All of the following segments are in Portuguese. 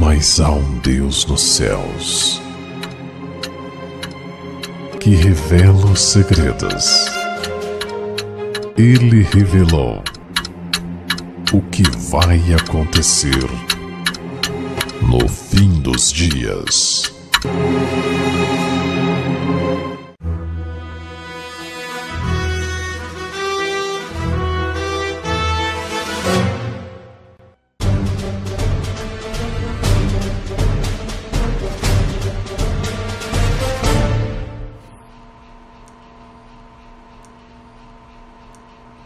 mas há um Deus nos céus que revela os segredos. Ele revelou o que vai acontecer no fim dos dias.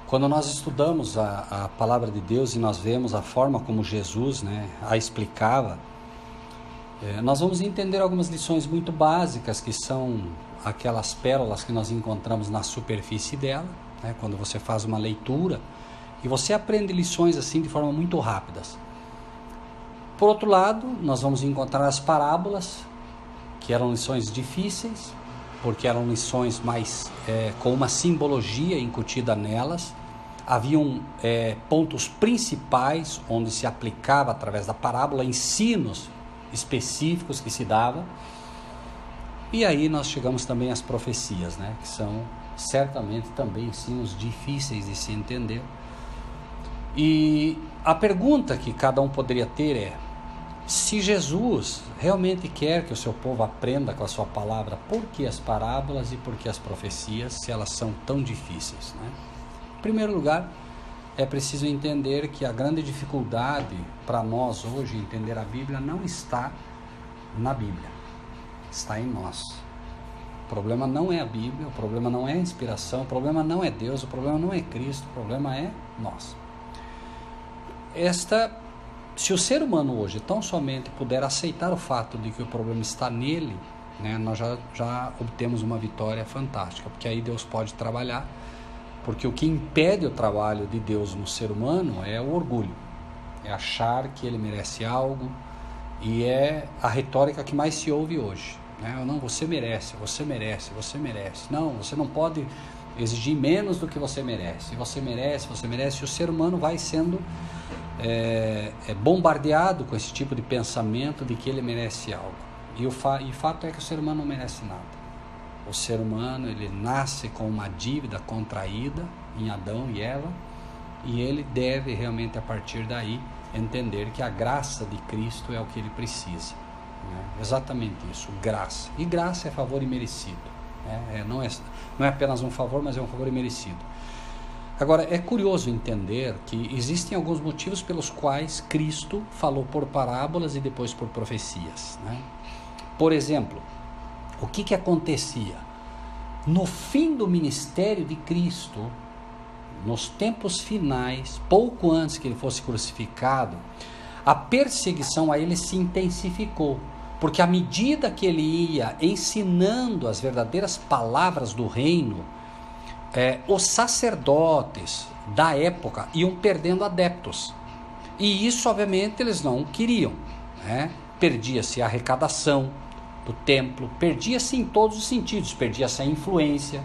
Quando nós estudamos a palavra de Deus e nós vemos a forma como Jesus, a explicava, nós vamos entender algumas lições muito básicas, que são aquelas pérolas que nós encontramos na superfície dela, quando você faz uma leitura e você aprende lições assim de forma muito rápidas. Por outro lado, nós vamos encontrar as parábolas, que eram lições difíceis, porque eram lições mais com uma simbologia incutida nelas. Haviam pontos principais onde se aplicava através da parábola, ensinos específicos que se dava. E aí nós chegamos também às profecias, que são certamente também ensinos difíceis de se entender. E a pergunta que cada um poderia ter é: se Jesus realmente quer que o seu povo aprenda com a sua palavra, por que as parábolas e por que as profecias, se elas são tão difíceis? Em primeiro lugar, é preciso entender que a grande dificuldade para nós hoje entender a Bíblia não está na Bíblia, está em nós. O problema não é a Bíblia, o problema não é a inspiração, o problema não é Deus, o problema não é Cristo, o problema é nós. Se o ser humano hoje tão somente puder aceitar o fato de que o problema está nele, nós já obtemos uma vitória fantástica, porque aí Deus pode trabalhar, porque o que impede o trabalho de Deus no ser humano é o orgulho, é achar que ele merece algo, e é a retórica que mais se ouve hoje. Não, você merece, você merece, você merece. Não, você não pode exigir menos do que você merece. Você merece, você merece. E o ser humano vai sendo bombardeado com esse tipo de pensamento de que ele merece algo. E o fato é que o ser humano não merece nada. O ser humano, ele nasce com uma dívida contraída em Adão e Eva, e ele deve realmente, a partir daí, entender que a graça de Cristo é o que ele precisa. Exatamente isso, graça. E graça é favor imerecido. Não é apenas um favor, mas é um favor imerecido. Agora, é curioso entender que existem alguns motivos pelos quais Cristo falou por parábolas e depois por profecias. Por exemplo, o que acontecia? No fim do ministério de Cristo, nos tempos finais, pouco antes que ele fosse crucificado, a perseguição a ele se intensificou, porque à medida que ele ia ensinando as verdadeiras palavras do reino, os sacerdotes da época iam perdendo adeptos, e isso obviamente eles não queriam. Perdia-se a arrecadação do templo, perdia-se em todos os sentidos, perdia-se a influência,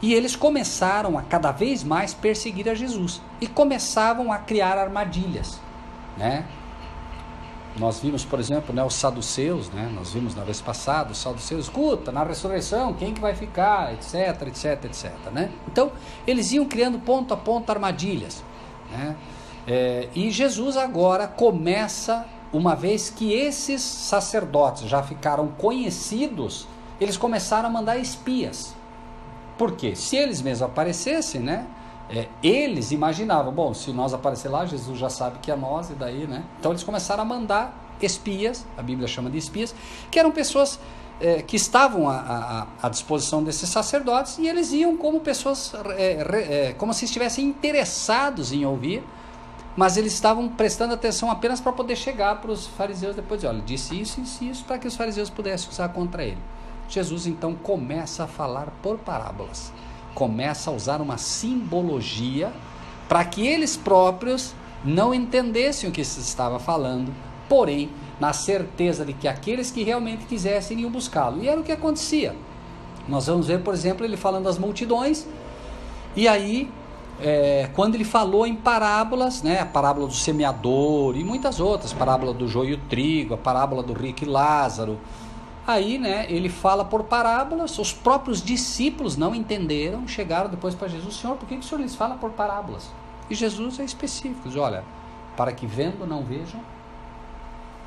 e eles começaram a cada vez mais perseguir a Jesus, e começavam a criar armadilhas. Nós vimos, por exemplo, os saduceus, nós vimos na vez passada, os saduceus: escuta, na ressurreição, quem que vai ficar, etc, etc, etc. Então, eles iam criando ponto a ponto armadilhas. E Jesus agora começa, uma vez que esses sacerdotes já ficaram conhecidos, eles começaram a mandar espias. Por quê? Se eles mesmos aparecessem, eles imaginavam, bom, se nós aparecer lá, Jesus já sabe que é nós, e daí, Então eles começaram a mandar espias, a Bíblia chama de espias, que eram pessoas que estavam à disposição desses sacerdotes, e eles iam como pessoas, como se estivessem interessados em ouvir, mas eles estavam prestando atenção apenas para poder chegar para os fariseus depois de, olha, disse isso, para que os fariseus pudessem usar contra ele. Jesus então começa a falar por parábolas, começa a usar uma simbologia para que eles próprios não entendessem o que se estava falando, porém na certeza de que aqueles que realmente quisessem iam buscá-lo. E era o que acontecia. Nós vamos ver, por exemplo, ele falando às multidões, e aí quando ele falou em parábolas, né, a parábola do semeador e muitas outras, a parábola do joio e o trigo, a parábola do rico e Lázaro, aí, né, ele fala por parábolas. Os próprios discípulos não entenderam, chegaram depois para Jesus: Senhor, por que o Senhor lhes fala por parábolas? E Jesus é específico, diz: olha, para que vendo não vejam,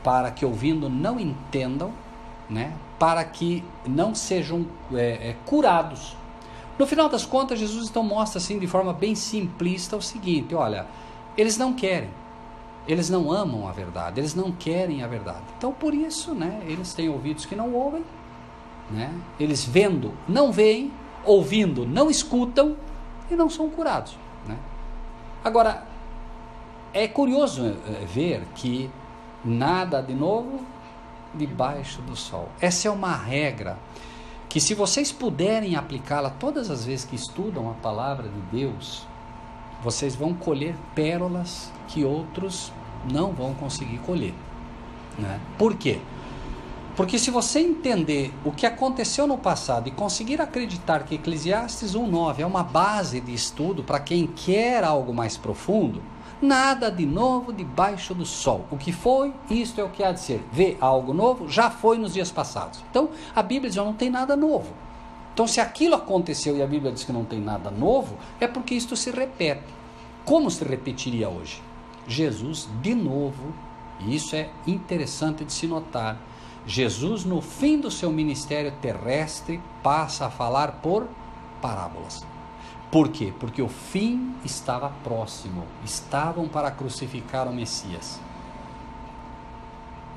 para que ouvindo não entendam, né, para que não sejam curados. No final das contas, Jesus então mostra assim de forma bem simplista o seguinte: olha, eles não querem, eles não amam a verdade, eles não querem a verdade. Então por isso, né, eles têm ouvidos que não ouvem, né, eles vendo não veem, ouvindo não escutam e não são curados, né? Agora, é curioso ver que nada de novo debaixo do sol. Essa é uma regra que, se vocês puderem aplicá-la todas as vezes que estudam a palavra de Deus, vocês vão colher pérolas que outros não vão conseguir colher, né? Por quê? Porque se você entender o que aconteceu no passado e conseguir acreditar que Eclesiastes 1:9 é uma base de estudo para quem quer algo mais profundo, nada de novo debaixo do sol. O que foi, isto é o que há de ser. Vê algo novo, já foi nos dias passados. Então, a Bíblia já não tem nada novo. Então, se aquilo aconteceu e a Bíblia diz que não tem nada novo, é porque isto se repete. Como se repetiria hoje? Jesus, de novo, e isso é interessante de se notar, Jesus, no fim do seu ministério terrestre, passa a falar por parábolas. Por quê? Porque o fim estava próximo. Estavam para crucificar o Messias.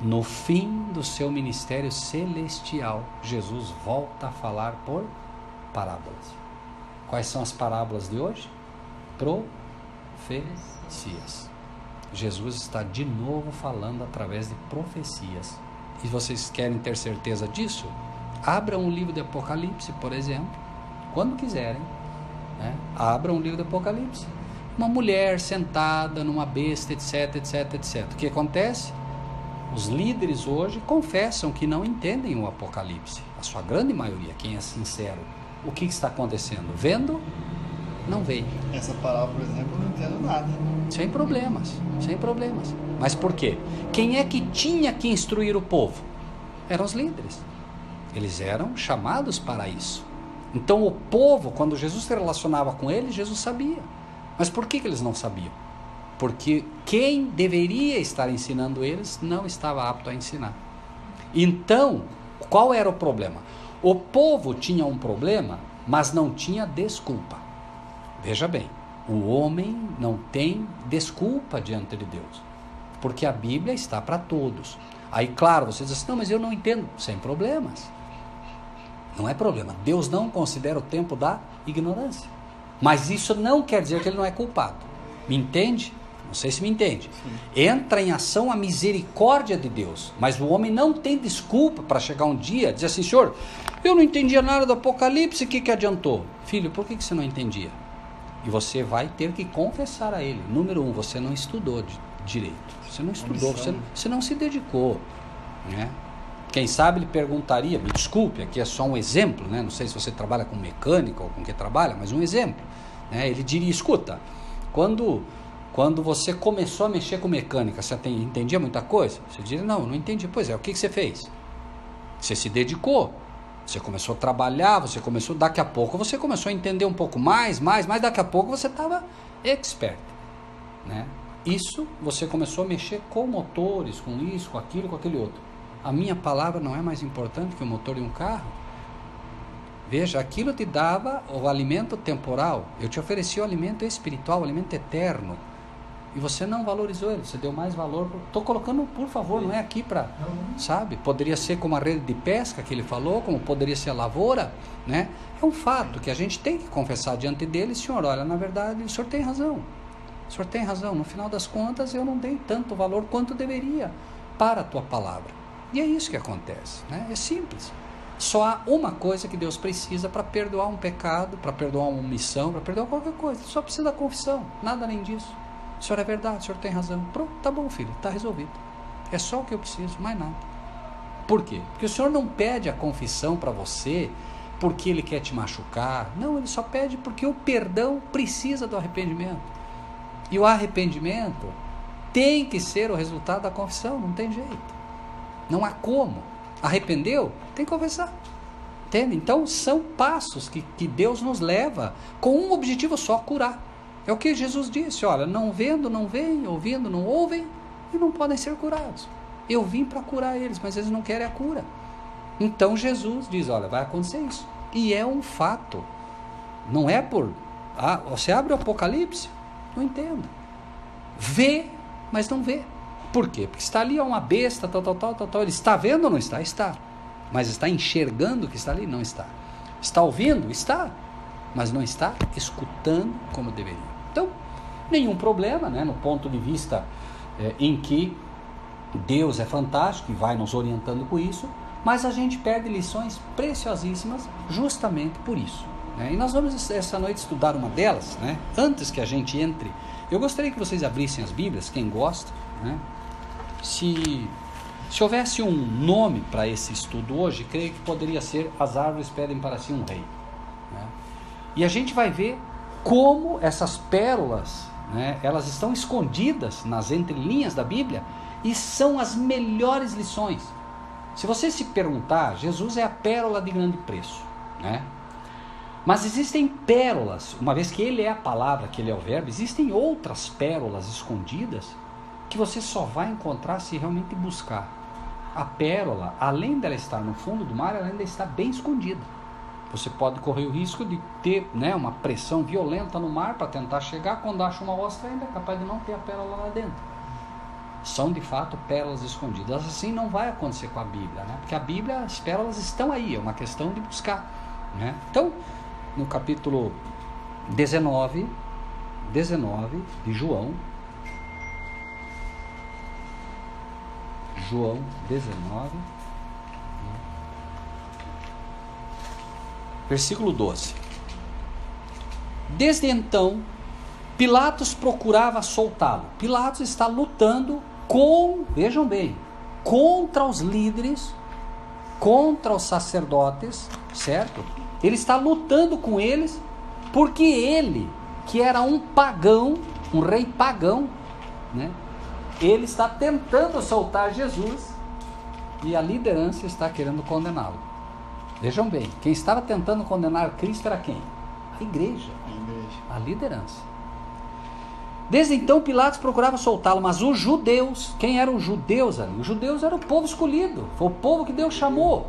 No fim do seu ministério celestial, Jesus volta a falar por parábolas. Quais são as parábolas de hoje? Profecias. Jesus está de novo falando através de profecias. E vocês querem ter certeza disso? Abram um livro de Apocalipse, por exemplo, quando quiserem. Abra um livro do Apocalipse. Uma mulher sentada numa besta, etc, etc, etc. O que acontece? Os líderes hoje confessam que não entendem o Apocalipse. A sua grande maioria, quem é sincero. O que está acontecendo? Vendo, não veem. Essa palavra, por exemplo, eu não entendo nada. Sem problemas, sem problemas. Mas por quê? Quem é que tinha que instruir o povo? Eram os líderes. Eles eram chamados para isso. Então o povo, quando Jesus se relacionava com eles, Jesus sabia. Mas por que eles não sabiam? Porque quem deveria estar ensinando eles não estava apto a ensinar. Então, qual era o problema? O povo tinha um problema, mas não tinha desculpa. Veja bem, o homem não tem desculpa diante de Deus, porque a Bíblia está para todos. Aí, claro, você diz assim: não, mas eu não entendo. Sem problemas. Não é problema. Deus não considera o tempo da ignorância. Mas isso não quer dizer que ele não é culpado. Me entende? Não sei se me entende. Sim. Entra em ação a misericórdia de Deus. Mas o homem não tem desculpa para chegar um dia e dizer assim: Senhor, eu não entendia nada do Apocalipse, o que adiantou? Filho, por que você não entendia? E você vai ter que confessar a ele. Número 1, você não estudou direito. Você não estudou, você não se dedicou, né? Quem sabe ele perguntaria, me desculpe, aqui é só um exemplo, né? Não sei se você trabalha com mecânica ou com que trabalha, mas um exemplo, né? Ele diria: escuta, quando você começou a mexer com mecânica, você entendia muita coisa? Você diria: não entendi. Pois é, o que você fez? Você se dedicou, você começou a trabalhar, daqui a pouco você começou a entender um pouco mais, daqui a pouco você estava expert, né? Isso, você começou a mexer com motores, com isso, com aquilo, com aquele outro. A minha palavra não é mais importante que o motor de um carro? Veja, aquilo te dava o alimento temporal, eu te ofereci o alimento espiritual, o alimento eterno, e você não valorizou ele, você deu mais valor. Estou colocando, por favor, não é aqui para, sabe? Poderia ser como a rede de pesca que ele falou, como poderia ser a lavoura, né? É um fato que a gente tem que confessar diante dele: Senhor, olha, na verdade, o Senhor tem razão. O Senhor tem razão, no final das contas eu não dei tanto valor quanto deveria para a tua palavra. E é isso que acontece, né? É simples. Só há uma coisa que Deus precisa para perdoar um pecado, para perdoar uma omissão, para perdoar qualquer coisa. Só precisa da confissão, nada além disso. O Senhor é verdade, o Senhor tem razão. Pronto, tá bom, filho, tá resolvido. É só o que eu preciso, mais nada. Por quê? Porque o Senhor não pede a confissão para você porque ele quer te machucar. Não, ele só pede porque o perdão precisa do arrependimento. E o arrependimento tem que ser o resultado da confissão, não tem jeito. Não há como. Arrependeu? Tem que confessar. Entende? Então são passos que Deus nos leva com um objetivo só, curar. É o que Jesus disse, olha, não vendo, não veem, ouvindo, não ouvem e não podem ser curados. Eu vim para curar eles, mas eles não querem a cura. Então Jesus diz, olha, vai acontecer isso. E é um fato. Não é por... você abre o Apocalipse, não entendo. Vê, mas não vê. Por quê? Porque está ali uma besta, tal. Ele está vendo ou não está? Está. Mas está enxergando o que está ali? Não está. Está ouvindo? Está. Mas não está escutando como deveria. Então, nenhum problema, né, no ponto de vista em que Deus é fantástico e vai nos orientando com isso, mas a gente perde lições preciosíssimas justamente por isso. Né? E nós vamos essa noite estudar uma delas, né? Antes que a gente entre, eu gostaria que vocês abrissem as Bíblias, quem gosta, né? Se houvesse um nome para esse estudo hoje, creio que poderia ser As Árvores Pedem para Si um Rei. Né? E a gente vai ver como essas pérolas, né, elas estão escondidas nas entrelinhas da Bíblia e são as melhores lições. Se você se perguntar, Jesus é a pérola de grande preço, né? Mas existem pérolas, uma vez que Ele é a palavra, que Ele é o verbo, existem outras pérolas escondidas que você só vai encontrar se realmente buscar. A pérola, além dela estar no fundo do mar, ela ainda está bem escondida. Você pode correr o risco de ter, né, uma pressão violenta no mar para tentar chegar, quando acha uma ostra ainda é capaz de não ter a pérola lá dentro. São de fato pérolas escondidas. Assim não vai acontecer com a Bíblia, né? Porque a Bíblia, as pérolas estão aí, é uma questão de buscar, né? Então, no capítulo 19 de João 19, versículo 12. Desde então, Pilatos procurava soltá-lo. Pilatos está lutando vejam bem, contra os líderes, contra os sacerdotes, certo? Ele está lutando com eles, porque ele, que era um pagão, um rei pagão, né? Ele está tentando soltar Jesus e a liderança está querendo condená-lo. Vejam bem, quem estava tentando condenar Cristo era quem? A igreja, a liderança. Desde então Pilatos procurava soltá-lo, mas os judeus, quem eram os judeus ali? Os judeus eram o povo escolhido, foi o povo que Deus chamou.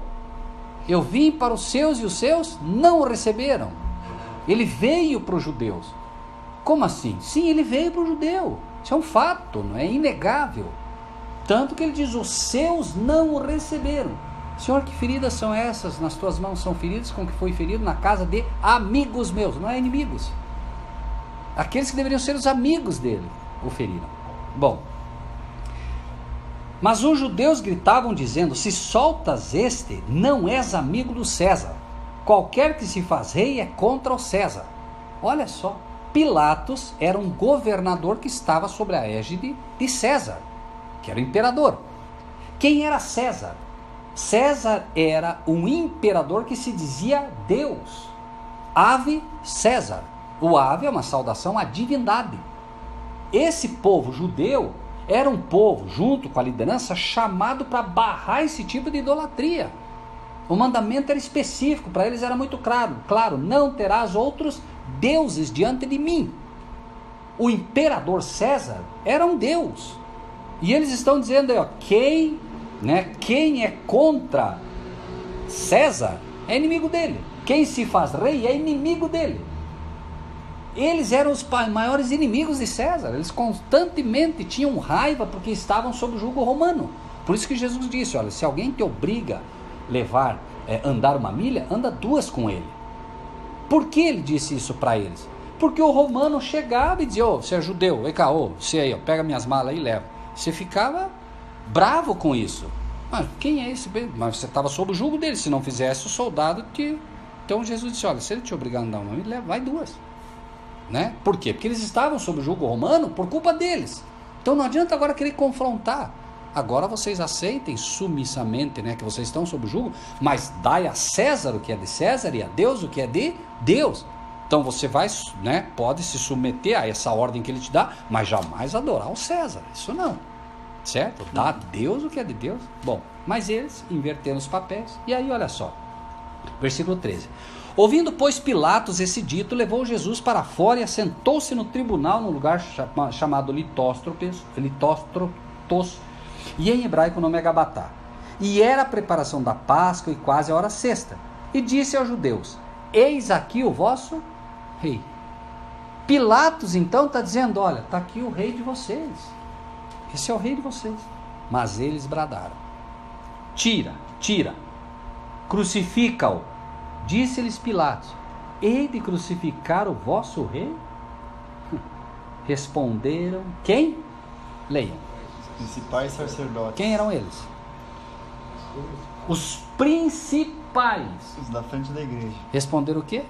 Eu vim para os seus e os seus não o receberam. Ele veio para os judeus. Como assim? Sim, ele veio para o judeu. Isso é um fato, não é inegável. Tanto que ele diz, os seus não o receberam. Senhor, que feridas são essas nas tuas mãos? São feridas com que foi ferido na casa de amigos meus, não é inimigos. Aqueles que deveriam ser os amigos dele o feriram. Bom, mas os judeus gritavam dizendo, se soltas este, não és amigo do César. Qualquer que se faz rei é contra o César. Olha só, Pilatos era um governador que estava sob a égide de César, que era o imperador. Quem era César? César era um imperador que se dizia Deus. Ave César. O ave é uma saudação à divindade. Esse povo judeu era um povo, junto com a liderança, chamado para barrar esse tipo de idolatria. O mandamento era específico, para eles era muito claro, não terás outros deuses diante de mim. O imperador César era um deus. E eles estão dizendo aí, ó, quem é contra César é inimigo dele. Quem se faz rei é inimigo dele. Eles eram os maiores inimigos de César. Eles constantemente tinham raiva porque estavam sob o jugo romano. Por isso que Jesus disse, olha, se alguém te obriga a andar uma milha, anda 2 com ele. Por que ele disse isso para eles? Porque o romano chegava e dizia, você é judeu, vem cá, você aí, pega minhas malas aí e leva. Você ficava bravo com isso. Mas quem é esse? Mas você estava sob o jugo dele. Se não fizesse, o soldado te... Então Jesus disse, olha, se ele te obrigar a andar uma milha, vai 2. Né? Por quê? Porque eles estavam sob o jugo romano por culpa deles. Então não adianta agora querer confrontar. agora vocês aceitem submissamente, né, que vocês estão sob jugo, mas dai a César o que é de César e a Deus o que é de Deus. Então você vai, né, pode se submeter a essa ordem que ele te dá, mas jamais adorar o César, isso não, certo? Dá a Deus o que é de Deus. Bom, mas eles inverteram os papéis, e aí olha só, versículo 13. Ouvindo, pois, Pilatos esse dito, levou Jesus para fora e assentou-se no tribunal, num lugar chamado Litóstrotos, e em hebraico o nome é Gabatá. E era a preparação da Páscoa e quase a hora sexta. E disse aos judeus: eis aqui o vosso rei. Pilatos então está dizendo: olha, está aqui o rei de vocês. Esse é o rei de vocês. Mas eles bradaram: tira, crucifica-o. Disse-lhes Pilatos: hei de crucificar o vosso rei? Responderam: quem? Leiam. Principais sacerdotes. Quem eram eles? Os principais. Os da frente da igreja. Responderam o quê?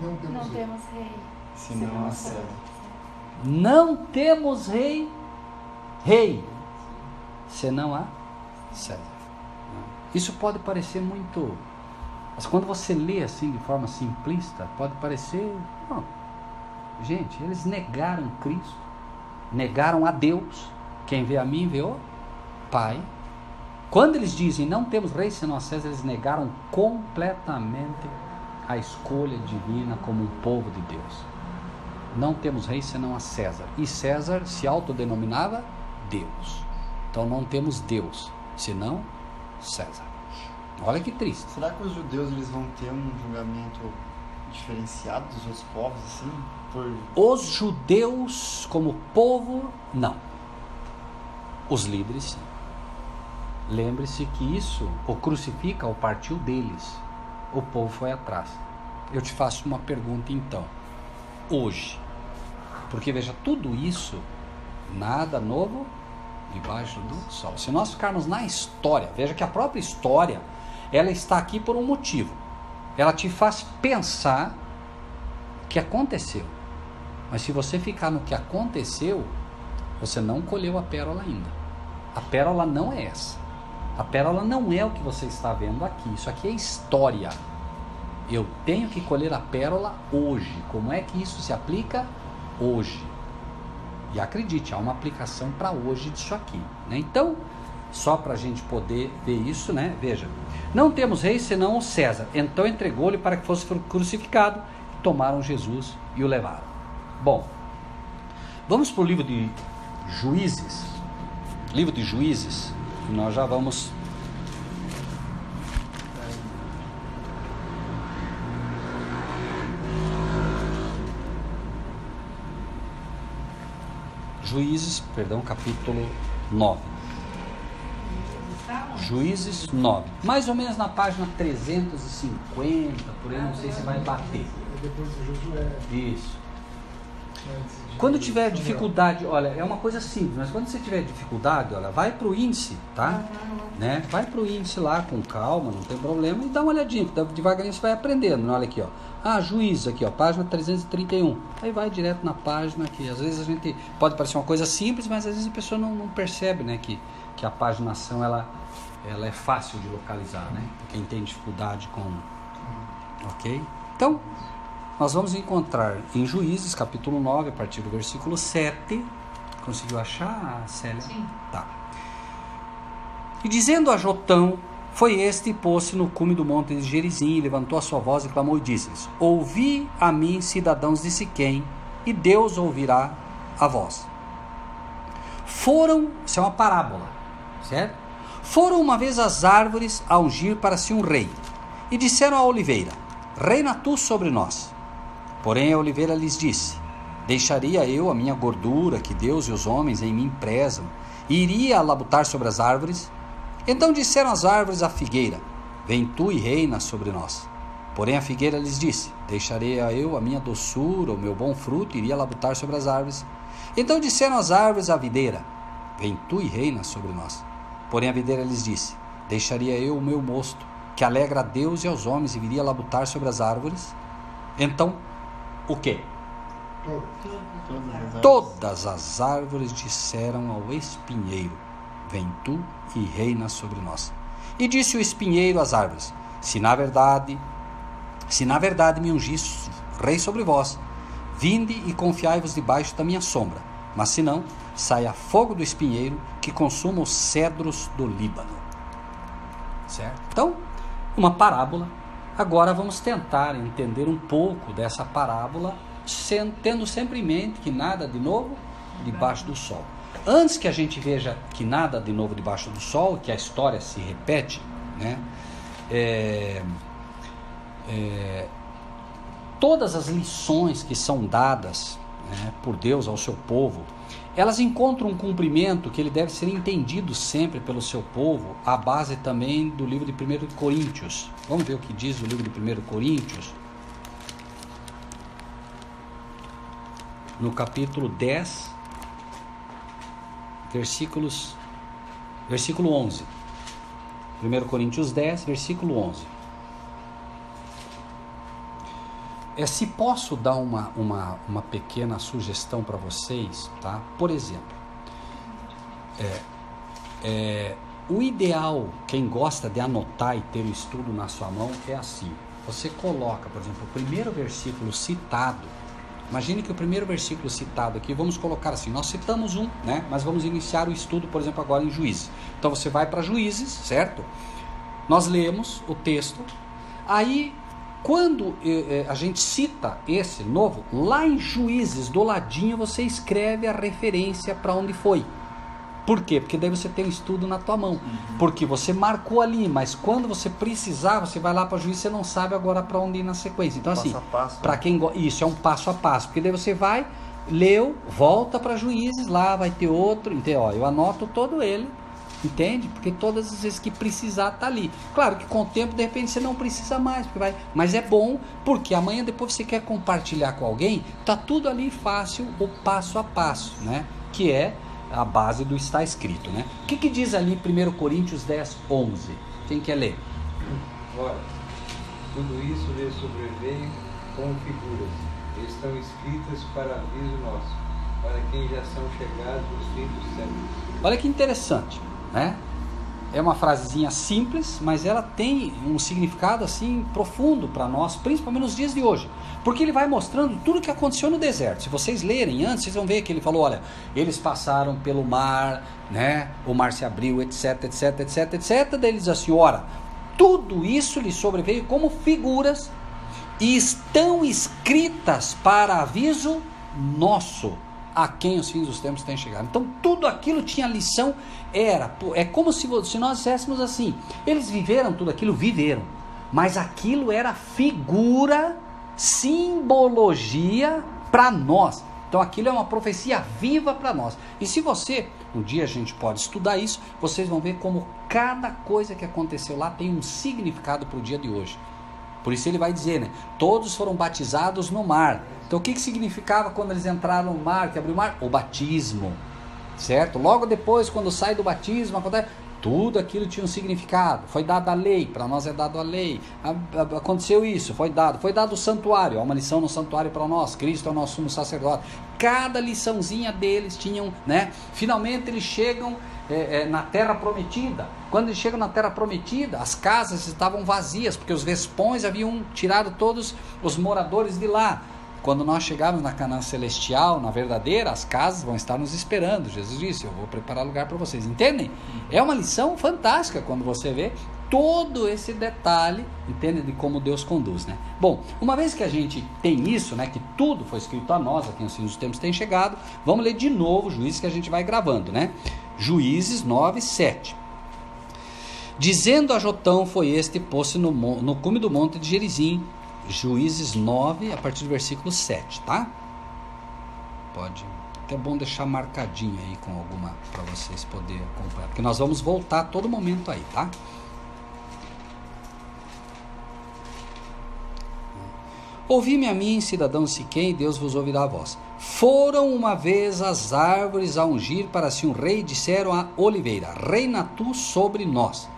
Não temos rei. Senão a César. Não temos rei, senão a César. Isso pode parecer muito, mas quando você lê assim de forma simplista, pode parecer, não. Gente, eles negaram Cristo, negaram a Deus. Quem vê a mim vê o Pai. Quando eles dizem não temos rei senão a César, eles negaram completamente a escolha divina como um povo de Deus. Não temos rei senão a César. E César se autodenominava Deus. Então não temos Deus senão César. Olha que triste. Será que os judeus eles vão ter um julgamento diferenciado dos outros povos, assim? Os judeus como povo, não. Os líderes, sim. Lembre-se que isso o crucifica, ou partiu deles. O povo foi atrás. Eu te faço uma pergunta então. Hoje, porque veja, tudo isso, nada novo debaixo do sol. Se nós ficarmos na história, veja que a própria história, ela está aqui por um motivo. Ela te faz pensar que aconteceu. Mas se você ficar no que aconteceu, você não colheu a pérola ainda. A pérola não é essa. A pérola não é o que você está vendo aqui. Isso aqui é história. Eu tenho que colher a pérola hoje. Como é que isso se aplica? Hoje. E acredite, há uma aplicação para hoje disso aqui, né? Então, só para a gente poder ver isso, né? Veja, não temos rei senão o César. Então entregou-lhe para que fosse crucificado. Tomaram Jesus e o levaram. Bom, vamos para o livro de Juízes. Livro de Juízes. Nós já vamos... Juízes, perdão, capítulo 9. Juízes 9. Mais ou menos na página 350, por aí, não sei se vai bater. Depois do Josué. Isso. Quando tiver dificuldade, olha, é uma coisa simples, mas quando você tiver dificuldade, olha, vai para o índice, tá? Né? Vai para o índice lá com calma, não tem problema, e dá uma olhadinha, devagarinho você vai aprendendo. Olha aqui, ó. Ah, Juízes aqui, ó, página 331. Aí vai direto na página que às vezes a gente pode parecer uma coisa simples, mas às vezes a pessoa não percebe, né, que a paginação ela é fácil de localizar, né? Quem tem dificuldade com... Ok? Então, nós vamos encontrar em Juízes, capítulo 9, a partir do versículo 7. Conseguiu achar, Célia? Sim. Tá. E dizendo a Jotão, foi este e pôs-se no cume do monte de Gerizim, e levantou a sua voz e clamou e disse-lhes: ouvi a mim, cidadãos de Siquém, e Deus ouvirá a voz. Foram, isso é uma parábola, certo? Foram uma vez as árvores a ungir para si um rei, e disseram à oliveira: reina tu sobre nós. Porém a oliveira lhes disse: deixaria eu a minha gordura, que Deus e os homens em mim prezam, e iria a labutar sobre as árvores? Então disseram as árvores à figueira: vem tu e reina sobre nós. Porém a figueira lhes disse: deixarei eu a minha doçura, o meu bom fruto, e iria labutar sobre as árvores. Então disseram as árvores à videira: vem tu e reina sobre nós. Porém a videira lhes disse: deixaria eu o meu mosto, que alegra a Deus e aos homens, e viria labutar sobre as árvores? Então, o quê? Todas as árvores disseram ao espinheiro: vem tu e reina sobre nós. E disse o espinheiro às árvores: se na verdade me ungis rei sobre vós, vinde e confiai-vos debaixo da minha sombra. Mas se não, saia fogo do espinheiro que consuma os cedros do Líbano. Certo? Então, uma parábola. Agora vamos tentar entender um pouco dessa parábola, tendo sempre em mente que nada de novo debaixo do sol. Antes que a gente veja que nada de novo debaixo do sol, que a história se repete, né? Todas as lições que são dadas, né, por Deus ao seu povo, elas encontram um cumprimento que ele deve ser entendido sempre pelo seu povo, à base também do livro de 1 Coríntios. Vamos ver o que diz o livro de 1 Coríntios, no capítulo 10, versículo 11. 1 Coríntios 10, versículo 11. Se posso dar uma pequena sugestão para vocês, tá? Por exemplo, o ideal, quem gosta de anotar e ter o estudo na sua mão, é assim. Você coloca, por exemplo, o primeiro versículo citado. Imagine que o primeiro versículo citado aqui, vamos colocar assim, nós citamos um, né? Mas vamos iniciar o estudo, por exemplo, agora em Juízes. Então você vai para Juízes, certo? Nós lemos o texto, aí quando a gente cita esse novo, lá em Juízes, do ladinho, você escreve a referência para onde foi. Por quê? Porque daí você tem o estudo na tua mão. Porque você marcou ali, mas quando você precisar, você vai lá para Juízes, você não sabe agora para onde ir na sequência. Então assim, para quem isso é um passo a passo, porque daí você vai, leu, volta para Juízes, lá vai ter outro, entendeu? Ó, eu anoto todo ele. Entende? Porque todas as vezes que precisar tá ali. Claro que com o tempo de repente você não precisa mais, porque mas é bom, porque amanhã depois você quer compartilhar com alguém, tá tudo ali fácil, o passo a passo, né? Que é a base do está escrito, né? O que diz ali 1 Coríntios 10, 11? Quem quer ler? Ora, tudo isso lhe sobreveio com figuras, e estão escritas para aviso nosso, para quem já são chegados os fins dos séculos. Olha que interessante, né? É uma frasezinha simples, mas ela tem um significado assim profundo para nós, principalmente nos dias de hoje, porque ele vai mostrando tudo o que aconteceu no deserto. Se vocês lerem antes, vocês vão ver que ele falou, olha, eles passaram pelo mar, né? O mar se abriu, etc, etc, etc, etc. Daí ele diz assim, ora, tudo isso lhe sobreveio como figuras e estão escritas para aviso nosso, a quem os fins dos tempos têm chegado. Então tudo aquilo tinha lição, é como se nós disséssemos assim, eles viveram tudo aquilo, viveram, mas aquilo era figura, simbologia para nós. Então aquilo é uma profecia viva para nós. E se você, um dia a gente pode estudar isso, vocês vão ver como cada coisa que aconteceu lá tem um significado para o dia de hoje. Por isso ele vai dizer, né? Todos foram batizados no mar. Então o que significava quando eles entraram no mar, que abriu o mar? O batismo, certo? Logo depois, quando sai do batismo, acontece, tudo aquilo tinha um significado. Foi dada a lei, para nós é dado a lei. Aconteceu isso, foi dado o santuário, há uma lição no santuário para nós, Cristo é o nosso sumo sacerdote. Cada liçãozinha deles tinham, né? Finalmente eles chegam na terra prometida. Quando eles chegam na terra prometida, as casas estavam vazias, porque os vespões haviam tirado todos os moradores de lá. Quando nós chegarmos na Canaã celestial, na verdadeira, as casas vão estar nos esperando. Jesus disse, eu vou preparar lugar para vocês. Entendem? É uma lição fantástica quando você vê todo esse detalhe, entende, de como Deus conduz, né? Bom, uma vez que a gente tem isso, né, que tudo foi escrito a nós, a quem os fins dos tempos têm chegado, vamos ler de novo Juízes, que a gente vai gravando, né? Juízes 9, 7. Dizendo a Jotão, foi este, pôs-se no cume do monte de Gerizim. Juízes 9, a partir do versículo 7, tá? Pode, é bom deixar marcadinho aí com alguma, para vocês poderem acompanhar, porque nós vamos voltar a todo momento aí, tá? Ouvi-me a mim, cidadão de Siquém, Deus vos ouvirá a voz. Foram uma vez as árvores a ungir para si um rei, disseram à oliveira, reina tu sobre nós.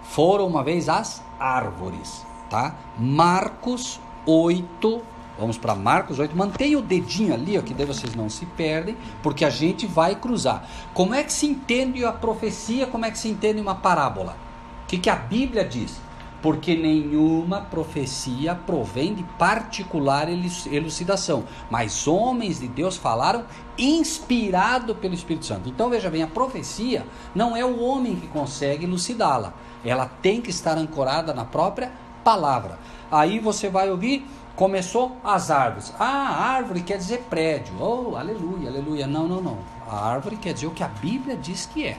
Foram uma vez as árvores, tá? Marcos 8, Vamos para Marcos 8. Mantenha o dedinho ali, ó, que daí vocês não se perdem, porque a gente vai cruzar. Como é que se entende a profecia? Como é que se entende uma parábola? O que a Bíblia diz? Porque nenhuma profecia provém de particular elucidação, mas homens de Deus falaram inspirado pelo Espírito Santo. Então veja bem, a profecia não é o homem que consegue elucidá-la, ela tem que estar ancorada na própria palavra. Aí você vai ouvir, começou as árvores. Ah, árvore quer dizer prédio. Oh, aleluia, aleluia. Não. A árvore quer dizer o que a Bíblia diz que é.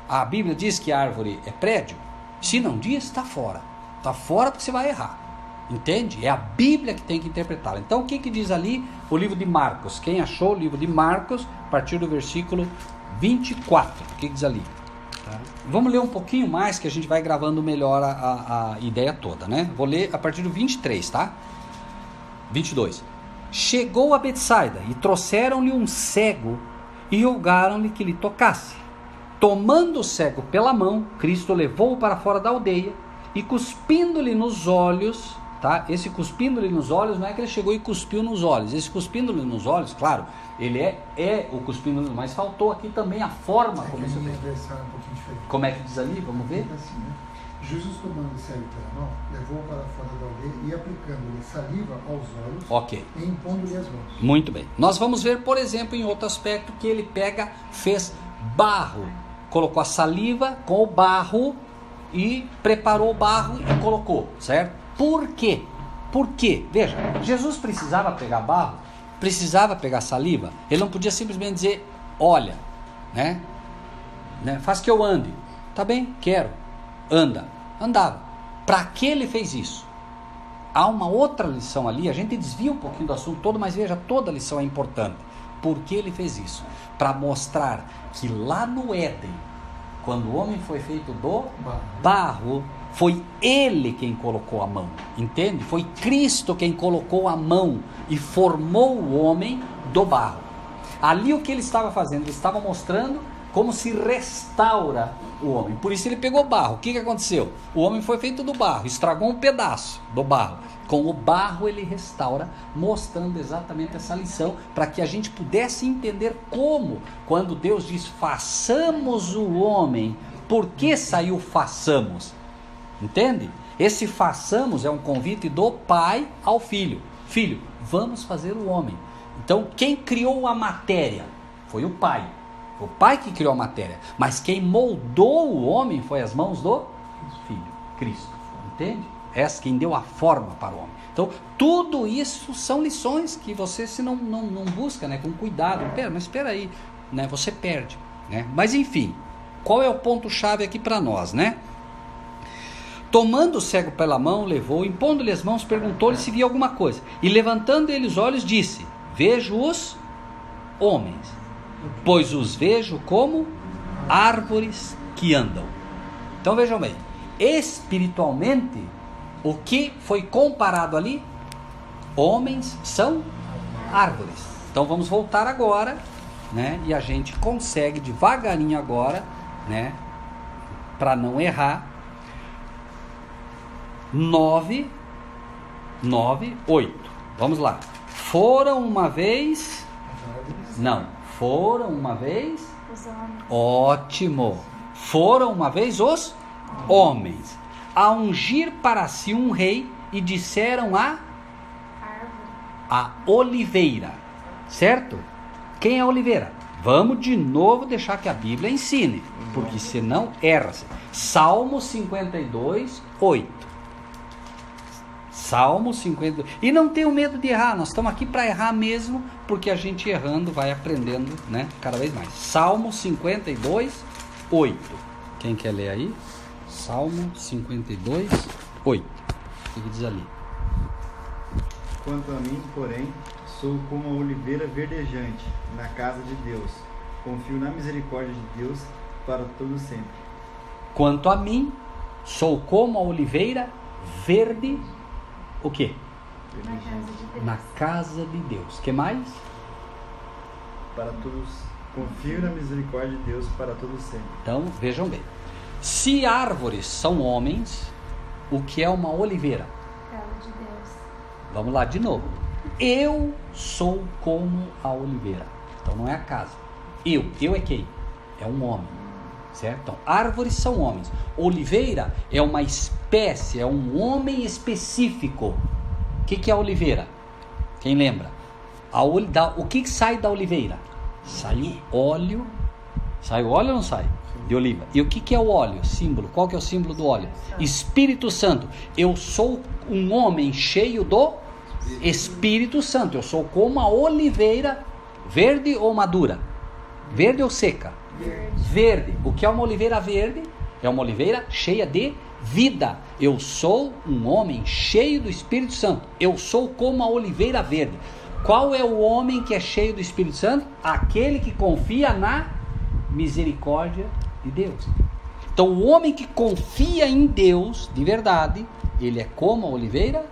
A Bíblia diz que a árvore é prédio? Se não diz, está fora. Está fora porque você vai errar. Entende? É a Bíblia que tem que interpretá-la. Então o que diz ali o livro de Marcos? Quem achou o livro de Marcos, a partir do versículo 24. O que diz ali? Tá? Vamos ler um pouquinho mais, que a gente vai gravando melhor a ideia toda, né? Vou ler a partir do 23, tá? 22. Chegou a Betsaida e trouxeram-lhe um cego e rogaram-lhe que lhe tocasse. Tomando o cego pela mão, Cristo levou-o para fora da aldeia e cuspindo-lhe nos olhos, tá? Esse cuspindo-lhe nos olhos não é que ele chegou e cuspiu nos olhos. Esse cuspindo-lhe nos olhos, claro, ele é o cuspindo, mas faltou aqui também a forma como isso vem. Como é que diz ali? Vamos ver? Assim, né? Jesus, tomando o cego pela mão, levou-o para fora da aldeia e aplicando-lhe saliva aos olhos, ok, e impondo-lhe as mãos. Muito bem. Nós vamos ver, por exemplo, em outro aspecto, que ele fez barro. Colocou a saliva com o barro e preparou o barro e colocou, certo? Por quê? Por quê? Veja, Jesus precisava pegar barro, precisava pegar saliva, ele não podia simplesmente dizer, olha, né? Faz que eu ande. Tá bem, quero. Anda. Andava. Para que ele fez isso? Há uma outra lição ali, a gente desvia um pouquinho do assunto todo, mas veja, toda lição é importante. Por que ele fez isso? Para mostrar que lá no Éden, quando o homem foi feito do barro, foi ele quem colocou a mão, entende? Foi Cristo quem colocou a mão e formou o homem do barro. Ali o que ele estava fazendo? Ele estava mostrando como se restaura o homem. Por isso ele pegou barro. O que aconteceu? O homem foi feito do barro, estragou um pedaço do barro. Com o barro ele restaura, mostrando exatamente essa lição, para que a gente pudesse entender como, quando Deus diz façamos o homem, por que saiu façamos? Entende? Esse façamos é um convite do pai ao filho. Filho, vamos fazer o homem. Então quem criou a matéria foi o pai. O pai que criou a matéria, mas quem moldou o homem foi as mãos do Filho, Cristo, entende? Essa quem deu a forma para o homem. Então, tudo isso são lições que você se não busca, né, com cuidado. Mas espera aí, né, você perde, né? Mas enfim, qual é o ponto-chave aqui para nós, né? Tomando o cego pela mão, levou, impondo-lhe as mãos, perguntou-lhe se via alguma coisa. E levantando ele os olhos, disse, vejo os homens, pois os vejo como árvores que andam. Então vejam bem, espiritualmente, o que foi comparado ali? Homens são árvores. Então vamos voltar agora, né? E a gente consegue devagarinho agora, né? Para não errar. 9, 8. Vamos lá. Foram uma vez... Não. Foram uma vez os homens. Ótimo. Foram uma vez os homens a ungir para si um rei e disseram a oliveira, certo? Quem é a oliveira? Vamos de novo deixar que a Bíblia ensine, porque senão erra-se. Salmo 52, 8. Salmo 52. E não tenho medo de errar, nós estamos aqui para errar mesmo, porque a gente errando vai aprendendo, né, cada vez mais. Salmo 52, 8. Quem quer ler aí? Salmo 52, 8. O que diz ali? Quanto a mim, porém, sou como a oliveira verdejante na casa de Deus. Confio na misericórdia de Deus para todo sempre. Quanto a mim, sou como a oliveira verde. O quê? Na casa de Deus. Na casa de Deus. Que mais? Para todos. Confio na misericórdia de Deus para todos sempre. Então, vejam bem. Se árvores são homens, o que é uma oliveira? Casa de Deus. Vamos lá de novo. Eu sou como a oliveira. Então não é a casa. Eu é quem? É um homem. Certo? Então, árvores são homens. Oliveira é uma espécie, é um homem específico. O que é a oliveira? Quem lembra? O que sai da oliveira? Sai o óleo. Sai o óleo ou não sai? De oliva. E o que é o óleo? Símbolo. Qual que é o símbolo do óleo? Espírito Santo. Eu sou um homem cheio do Espírito Santo. Eu sou como a oliveira, verde ou madura? Verde ou seca? Verde. O que é uma oliveira verde? É uma oliveira cheia de vida. Eu sou um homem cheio do Espírito Santo. Eu sou como a oliveira verde. Qual é o homem que é cheio do Espírito Santo? Aquele que confia na misericórdia de Deus. Então o homem que confia em Deus de verdade, ele é como a oliveira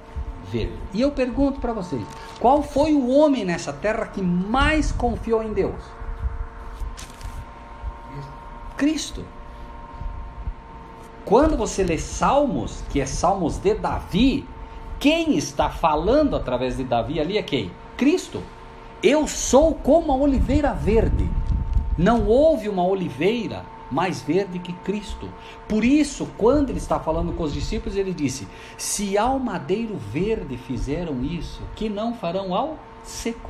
verde. E eu pergunto para vocês, qual foi o homem nessa terra que mais confiou em Deus? Cristo. Quando você lê Salmos, que é Salmos de Davi, quem está falando através de Davi ali é quem? Cristo. Eu sou como a oliveira verde. Não houve uma oliveira mais verde que Cristo. Por isso, quando ele está falando com os discípulos, ele disse: se ao madeiro verde fizeram isso, que não farão ao seco?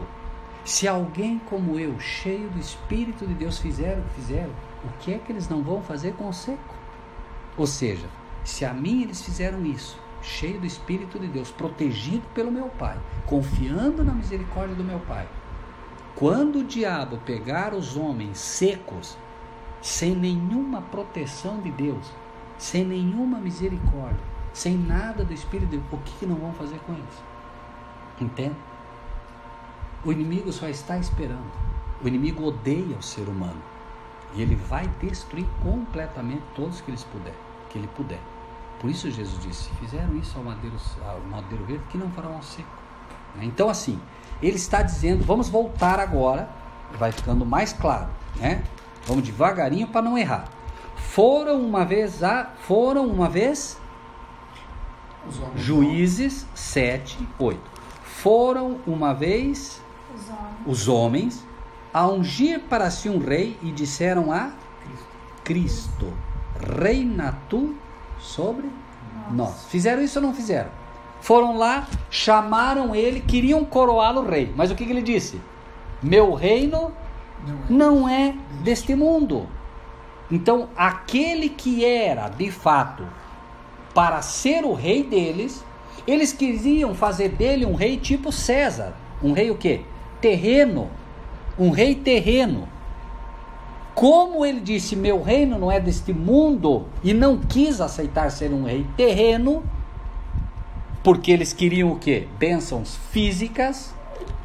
Se alguém como eu, cheio do Espírito de Deus, fizeram, o que é que eles não vão fazer com o seco? Ou seja, se a mim eles fizeram isso, cheio do Espírito de Deus, protegido pelo meu Pai, confiando na misericórdia do meu Pai, quando o diabo pegar os homens secos, sem nenhuma proteção de Deus, sem nenhuma misericórdia, sem nada do Espírito de Deus, o que não vão fazer com eles? Entende? O inimigo só está esperando. O inimigo odeia o ser humano. E ele vai destruir completamente todos que ele puder. Por isso Jesus disse: se fizeram isso ao madeiro verde, que não farão ao seco. Então assim, ele está dizendo, vamos voltar agora, vai ficando mais claro, né? Vamos devagarinho para não errar. Foram uma vez Juízes 7:8. Foram uma vez os homens a ungir para si um rei e disseram a Cristo: reina tu sobre nós. Fizeram isso ou não fizeram? Foram lá, chamaram ele, queriam coroá-lo rei. Mas o que ele disse? Meu reino não é deste mundo. Então, aquele que era, de fato, para ser o rei deles, eles queriam fazer dele um rei tipo César. Um rei o quê? Terreno. Um rei terreno. Como ele disse, meu reino não é deste mundo, e não quis aceitar ser um rei terreno, porque eles queriam o quê? Bênçãos físicas,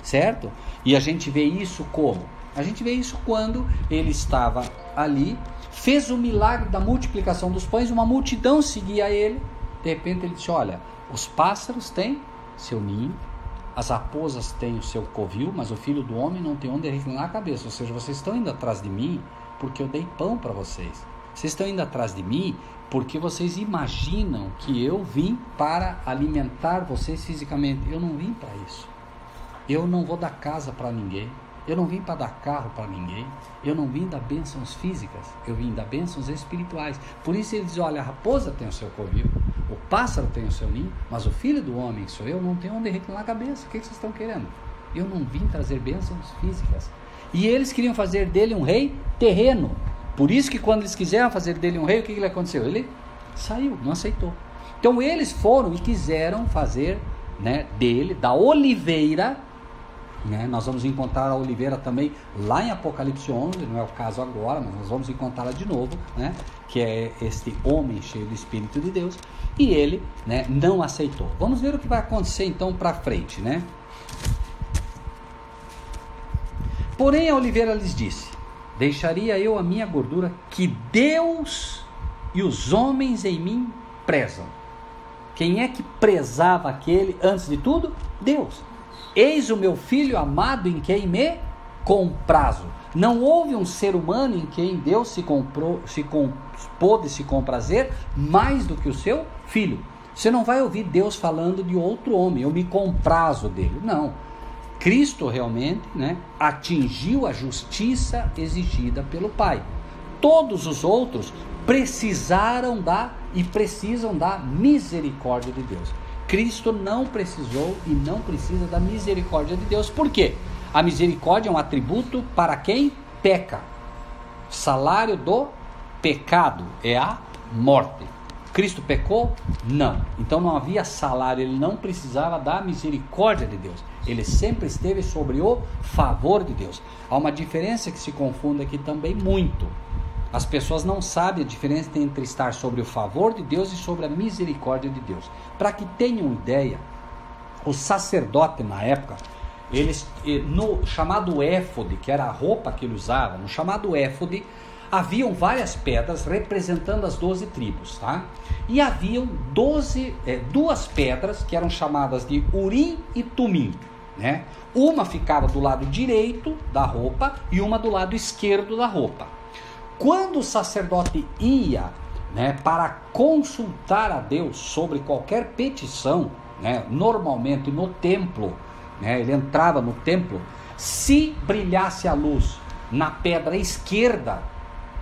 certo? E a gente vê isso como? A gente vê isso quando ele estava ali, fez o milagre da multiplicação dos pães, uma multidão seguia ele, de repente ele disse: olha, os pássaros têm seu ninho, as raposas têm o seu covil, mas o filho do homem não tem onde reclinar a cabeça. Ou seja, vocês estão indo atrás de mim porque eu dei pão para vocês. Vocês estão indo atrás de mim porque vocês imaginam que eu vim para alimentar vocês fisicamente. Eu não vim para isso. Eu não vou dar casa para ninguém. Eu não vim para dar carro para ninguém. Eu não vim dar bênçãos físicas. Eu vim dar bênçãos espirituais. Por isso ele diz: olha, a raposa tem o seu covil, o pássaro tem o seu ninho, mas o filho do homem, que sou eu, não tem onde reclinar a cabeça. O que vocês estão querendo? Eu não vim trazer bênçãos físicas. E eles queriam fazer dele um rei terreno. Por isso que quando eles quiseram fazer dele um rei, o que aconteceu? Ele saiu, não aceitou. Então eles foram e quiseram fazer, né, dele, da oliveira, né? Nós vamos encontrar a oliveira também lá em Apocalipse 11, não é o caso agora, mas nós vamos encontrá-la de novo, né? Que é este homem cheio do Espírito de Deus, e ele, né, não aceitou. Vamos ver o que vai acontecer então para frente, né? Porém a oliveira lhes disse: deixaria eu a minha gordura que Deus e os homens em mim prezam. Quem é que prezava aquele antes de tudo? Deus. Eis o meu filho amado em quem me comprazo. Não houve um ser humano em quem Deus pôde se comprazer mais do que o seu filho. Você não vai ouvir Deus falando de outro homem: eu me comprazo dele. Não. Cristo realmente, né, atingiu a justiça exigida pelo Pai. Todos os outros precisaram e precisam da misericórdia de Deus. Cristo não precisou e não precisa da misericórdia de Deus. Por quê? A misericórdia é um atributo para quem peca. Salário do pecado é a morte. Cristo pecou? Não. Então não havia salário, ele não precisava da misericórdia de Deus. Ele sempre esteve sobre o favor de Deus. Há uma diferença que se confunde aqui também muito. As pessoas não sabem a diferença entre estar sobre o favor de Deus e sobre a misericórdia de Deus. Para que tenham ideia, o sacerdote na época, eles, no chamado éfode, que era a roupa que ele usava, no chamado éfode, haviam várias pedras representando as 12 tribos, tá? E haviam duas pedras que eram chamadas de Urim e Tumim, né? Uma ficava do lado direito da roupa e uma do lado esquerdo da roupa. Quando o sacerdote ia, né, para consultar a Deus sobre qualquer petição, né, normalmente no templo, né, ele entrava no templo, se brilhasse a luz na pedra esquerda,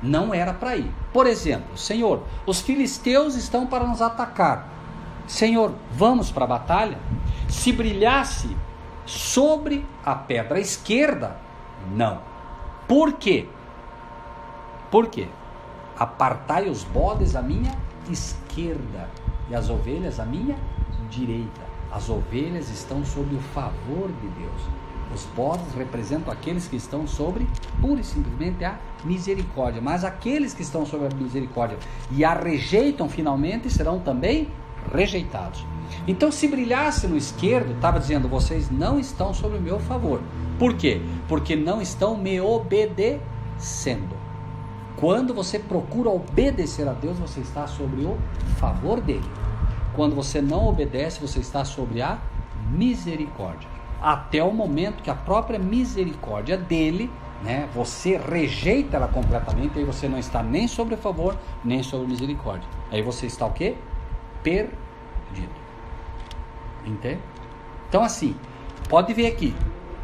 não era para ir. Por exemplo, Senhor, os filisteus estão para nos atacar. Senhor, vamos para a batalha? Se brilhasse sobre a pedra esquerda, não. Por quê? Por quê? Apartai os bodes à minha esquerda e as ovelhas à minha direita. As ovelhas estão sob o favor de Deus. Os bodes representam aqueles que estão sobre, pura e simplesmente, a misericórdia. Mas aqueles que estão sobre a misericórdia e a rejeitam finalmente serão também rejeitados. Então, se brilhasse no esquerdo, estava dizendo, vocês não estão sob o meu favor. Por quê? Porque não estão me obedecendo. Quando você procura obedecer a Deus, você está sobre o favor dele. Quando você não obedece, você está sobre a misericórdia. Até o momento que a própria misericórdia dele, né, você rejeita ela completamente, aí você não está nem sobre o favor, nem sobre a misericórdia. Aí você está o quê? Perdido. Entende? Então assim, pode ver aqui,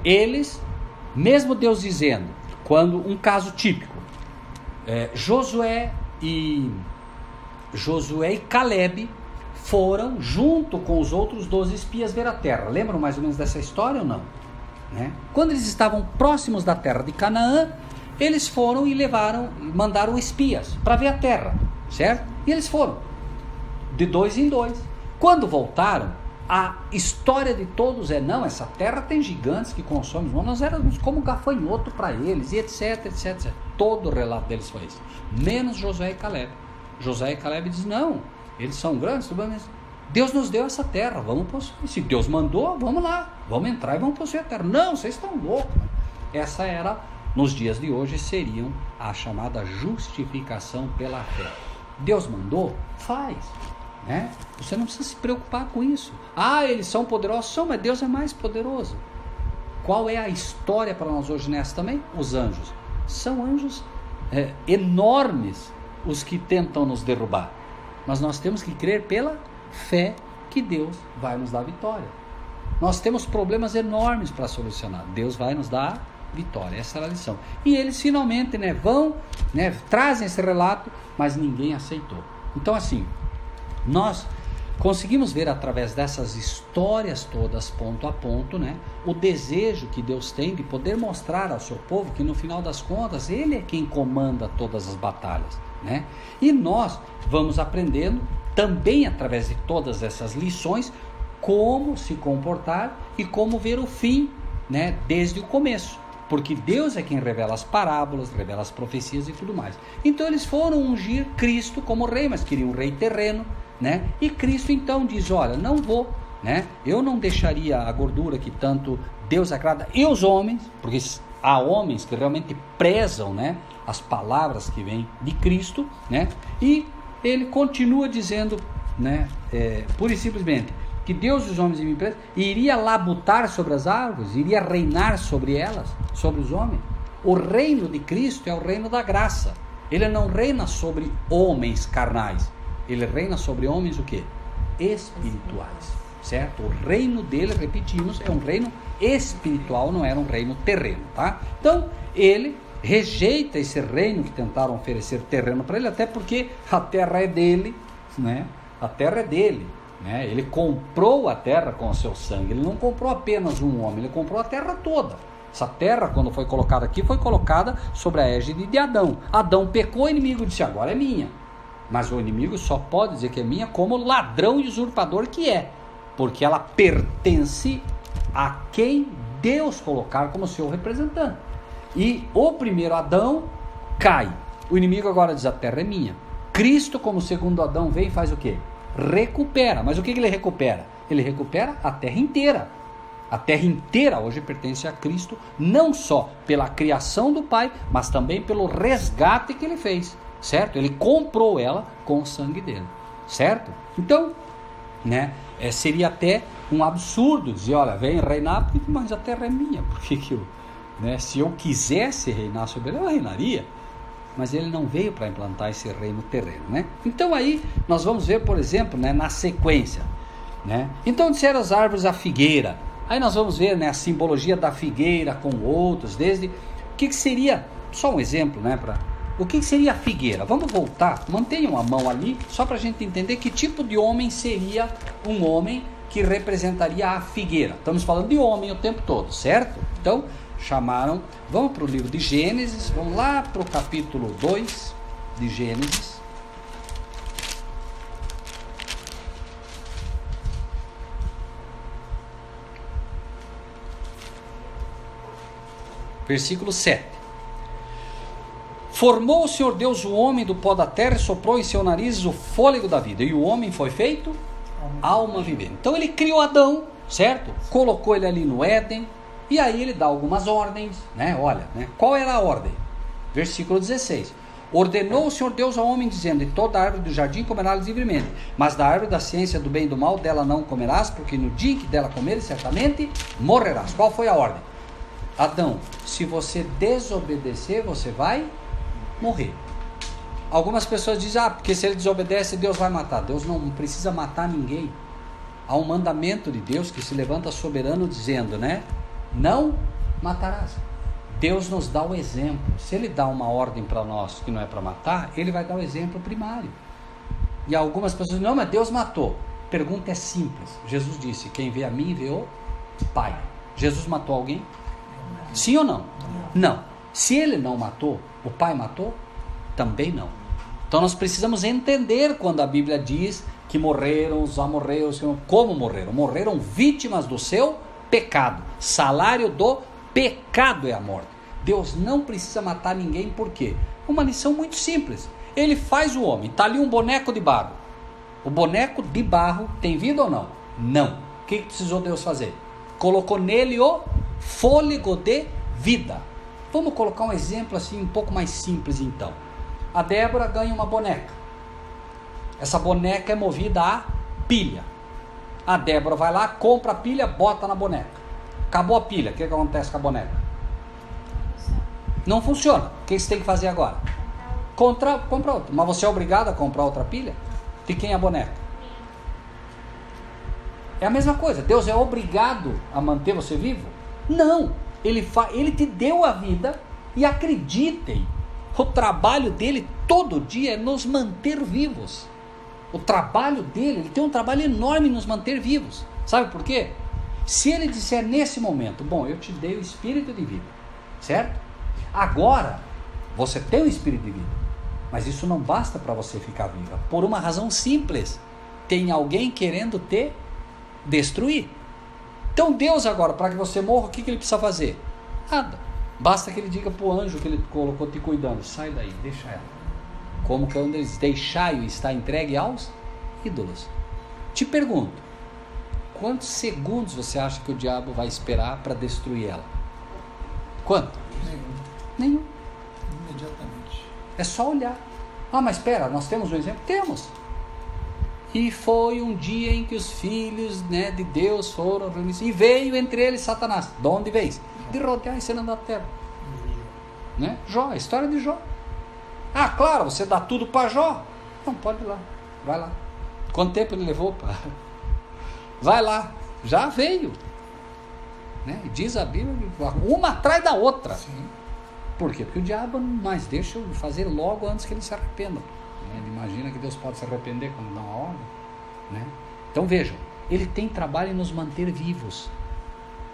eles, mesmo Deus dizendo, quando um caso típico, Josué e Caleb foram junto com os outros 12 espias ver a terra. Lembram mais ou menos dessa história ou não? Né? Quando eles estavam próximos da terra de Canaã, eles foram e mandaram espias para ver a terra, certo? E eles foram, de 2 em 2. Quando voltaram, a história de todos não, essa terra tem gigantes que consomem, nós éramos como gafanhoto para eles, e etc, etc, etc. Todo o relato deles foi isso, menos Josué e Caleb. Josué e Caleb dizem, não, eles são grandes, Deus nos deu essa terra, vamos possuir. Se Deus mandou, vamos lá, vamos entrar e vamos possuir a terra. Não, vocês estão loucos. Essa era, nos dias de hoje, seriam a chamada justificação pela fé. Deus mandou, faz, né? Você não precisa se preocupar com isso. Eles são poderosos, mas Deus é mais poderoso. Qual é a história para nós hoje nessa também? Os anjos. São anjos enormes os que tentam nos derrubar. Mas nós temos que crer pela fé que Deus vai nos dar vitória. Nós temos problemas enormes para solucionar. Deus vai nos dar vitória. Essa era a lição. E eles finalmente trazem esse relato, mas ninguém aceitou. Então assim, nós conseguimos ver através dessas histórias todas, ponto a ponto, o desejo que Deus tem de poder mostrar ao seu povo que no final das contas Ele é quem comanda todas as batalhas. E nós vamos aprendendo também através de todas essas lições como se comportar e como ver o fim, desde o começo, porque Deus é quem revela as parábolas, revela as profecias e tudo mais. Então eles foram ungir Cristo como rei, mas queriam um rei terreno, e Cristo então diz, olha, não vou, eu não deixaria a gordura que tanto Deus agrada, e os homens, porque há homens que realmente prezam, as palavras que vêm de Cristo, e ele continua dizendo, pura e simplesmente, que Deus e os homens me prezam, iria labutar sobre as árvores, iria reinar sobre elas, sobre os homens. O reino de Cristo é o reino da graça. Ele não reina sobre homens carnais, ele reina sobre homens o quê? Espirituais, certo? O reino dele, repetimos, é um reino espiritual, não era um reino terreno, tá? Então, ele rejeita esse reino que tentaram oferecer terreno para ele, até porque a terra é dele, né? A terra é dele, né? Ele comprou a terra com o seu sangue, ele não comprou apenas um homem, ele comprou a terra toda. Essa terra, quando foi colocada aqui, foi colocada sobre a égide de Adão. Adão pecou, o inimigo disse, agora é minha. Mas o inimigo só pode dizer que é minha como ladrão e usurpador que é, porque ela pertence a quem Deus colocar como seu representante. E o primeiro Adão cai. O inimigo agora diz, a terra é minha. Cristo, como segundo Adão, vem e faz o quê? Recupera. Mas o que ele recupera? Ele recupera a terra inteira. A terra inteira hoje pertence a Cristo, não só pela criação do Pai, mas também pelo resgate que ele fez, certo? Ele comprou ela com o sangue dele, certo? Então, né, seria até um absurdo dizer, olha, vem reinar, mas a terra é minha, porque que eu, né, se eu quisesse reinar sobre ela, eu reinaria, mas ele não veio para implantar esse reino terreno, né? Então aí nós vamos ver, por exemplo, né, na sequência, né? Então disseram as árvores a figueira. Aí nós vamos ver, né, a simbologia da figueira com outros, desde o que seria, só um exemplo, né, o que seria a figueira? Vamos voltar, mantenham a mão ali, só para a gente entender que tipo de homem seria um homem que representaria a figueira. Estamos falando de homem o tempo todo, certo? Então, chamaram, vamos para o livro de Gênesis, vamos lá para o capítulo 2 de Gênesis. Versículo 7. Formou o Senhor Deus o homem do pó da terra e soprou em seu nariz o fôlego da vida. E o homem foi feito alma vivente. Então ele criou Adão, certo? Colocou ele ali no Éden. E aí ele dá algumas ordens, né? Olha, né? Qual era a ordem? Versículo 16. Ordenou o Senhor Deus ao homem, dizendo, de toda árvore do jardim comerás livremente, mas da árvore da ciência do bem e do mal, dela não comerás, porque no dia em que dela comeres, certamente morrerás. Qual foi a ordem? Adão, se você desobedecer, você vai morrer. Algumas pessoas dizem, porque se ele desobedece, Deus vai matar. Deus não precisa matar ninguém. Há um mandamento de Deus que se levanta soberano dizendo, né? Não matarás. Deus nos dá o exemplo. Se ele dá uma ordem para nós que não é para matar, ele vai dar o exemplo primário. E algumas pessoas dizem, não, mas Deus matou. Pergunta é simples. Jesus disse, quem vê a mim vê o Pai. Jesus matou alguém? Sim ou não? Não. Se ele não matou, o Pai matou? Também não. Então nós precisamos entender quando a Bíblia diz que morreram os amorreus. Como morreram? Morreram vítimas do seu pecado. Salário do pecado é a morte. Deus não precisa matar ninguém, por quê? Uma lição muito simples. Ele faz o homem. Está ali um boneco de barro. O boneco de barro tem vida ou não? Não. O que precisou Deus fazer? Colocou nele o fôlego de vida. Vamos colocar um exemplo assim um pouco mais simples então. A Débora ganha uma boneca. Essa boneca é movida a pilha. A Débora vai lá, compra a pilha, bota na boneca. Acabou a pilha, o que acontece com a boneca? Não funciona. O que você tem que fazer agora? Compra outra. Mas você é obrigado a comprar outra pilha? De quem é a boneca? É a mesma coisa. Deus é obrigado a manter você vivo? Não. Ele te deu a vida e acreditem, o trabalho dele todo dia é nos manter vivos. O trabalho dele, ele tem um trabalho enorme em nos manter vivos. Sabe por quê? Se ele disser nesse momento, bom, eu te dei o espírito de vida, certo? Agora, você tem o espírito de vida, mas isso não basta para você ficar viva, por uma razão simples. Tem alguém querendo te destruir. Então Deus agora, para que você morra, o que ele precisa fazer? Nada. Basta que ele diga para o anjo que ele colocou te cuidando, sai daí, deixa ela. Como quando eles deixai-o está entregue aos ídolos. Te pergunto, quantos segundos você acha que o diabo vai esperar para destruir ela? Quanto? Nenhum. Imediatamente. É só olhar. Mas espera, nós temos um exemplo? Temos. E foi um dia em que os filhos, né, de Deus foram reunidos. E veio entre eles Satanás. De onde veio? De rodear e cena da terra. Né? Jó, a história de Jó. Claro, você dá tudo para Jó. Não, pode ir lá. Vai lá. Quanto tempo ele levou Vai lá, já veio. Né? E diz a Bíblia, uma atrás da outra. Sim. Por quê? Porque o diabo não mais deixa eu fazer logo antes que ele se arrependa. Ele imagina que Deus pode se arrepender quando dá uma ordem. Né? Então vejam, ele tem trabalho em nos manter vivos.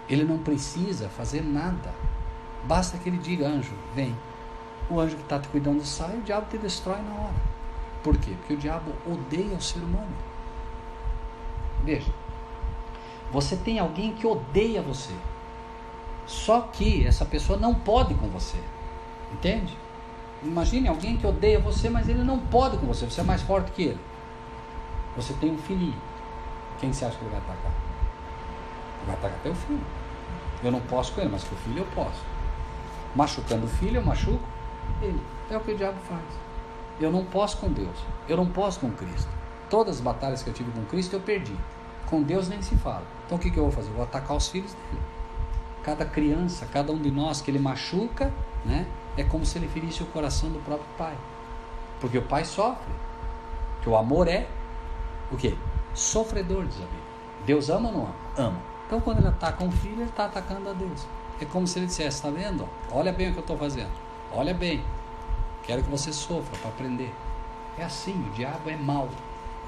Ele não precisa fazer nada. Basta que ele diga, anjo, vem. O anjo que está te cuidando sai, o diabo te destrói na hora. Por quê? Porque o diabo odeia o ser humano. Veja, você tem alguém que odeia você. Só que essa pessoa não pode com você. Entende? Imagine alguém que odeia você, mas ele não pode com você. Você é mais forte que ele. Você tem um filhinho. Quem você acha que ele vai atacar? Ele vai atacar teu filho. Eu não posso com ele, mas com o filho eu posso. Machucando o filho, eu machuco ele. É o que o diabo faz. Eu não posso com Deus. Eu não posso com Cristo. Todas as batalhas que eu tive com Cristo eu perdi. Com Deus nem se fala. Então o que eu vou fazer? Eu vou atacar os filhos dele. Cada criança, cada um de nós que ele machuca, né, é como se ele ferisse o coração do próprio pai. Porque o pai sofre. Porque o amor é o quê? Sofredor, diz a Bíblia. Deus ama ou não ama? Ama. Então quando ele ataca um filho, ele está atacando a Deus. É como se ele dissesse, está vendo? Olha bem o que eu estou fazendo. Olha bem. Quero que você sofra para aprender. É assim, o diabo é mau.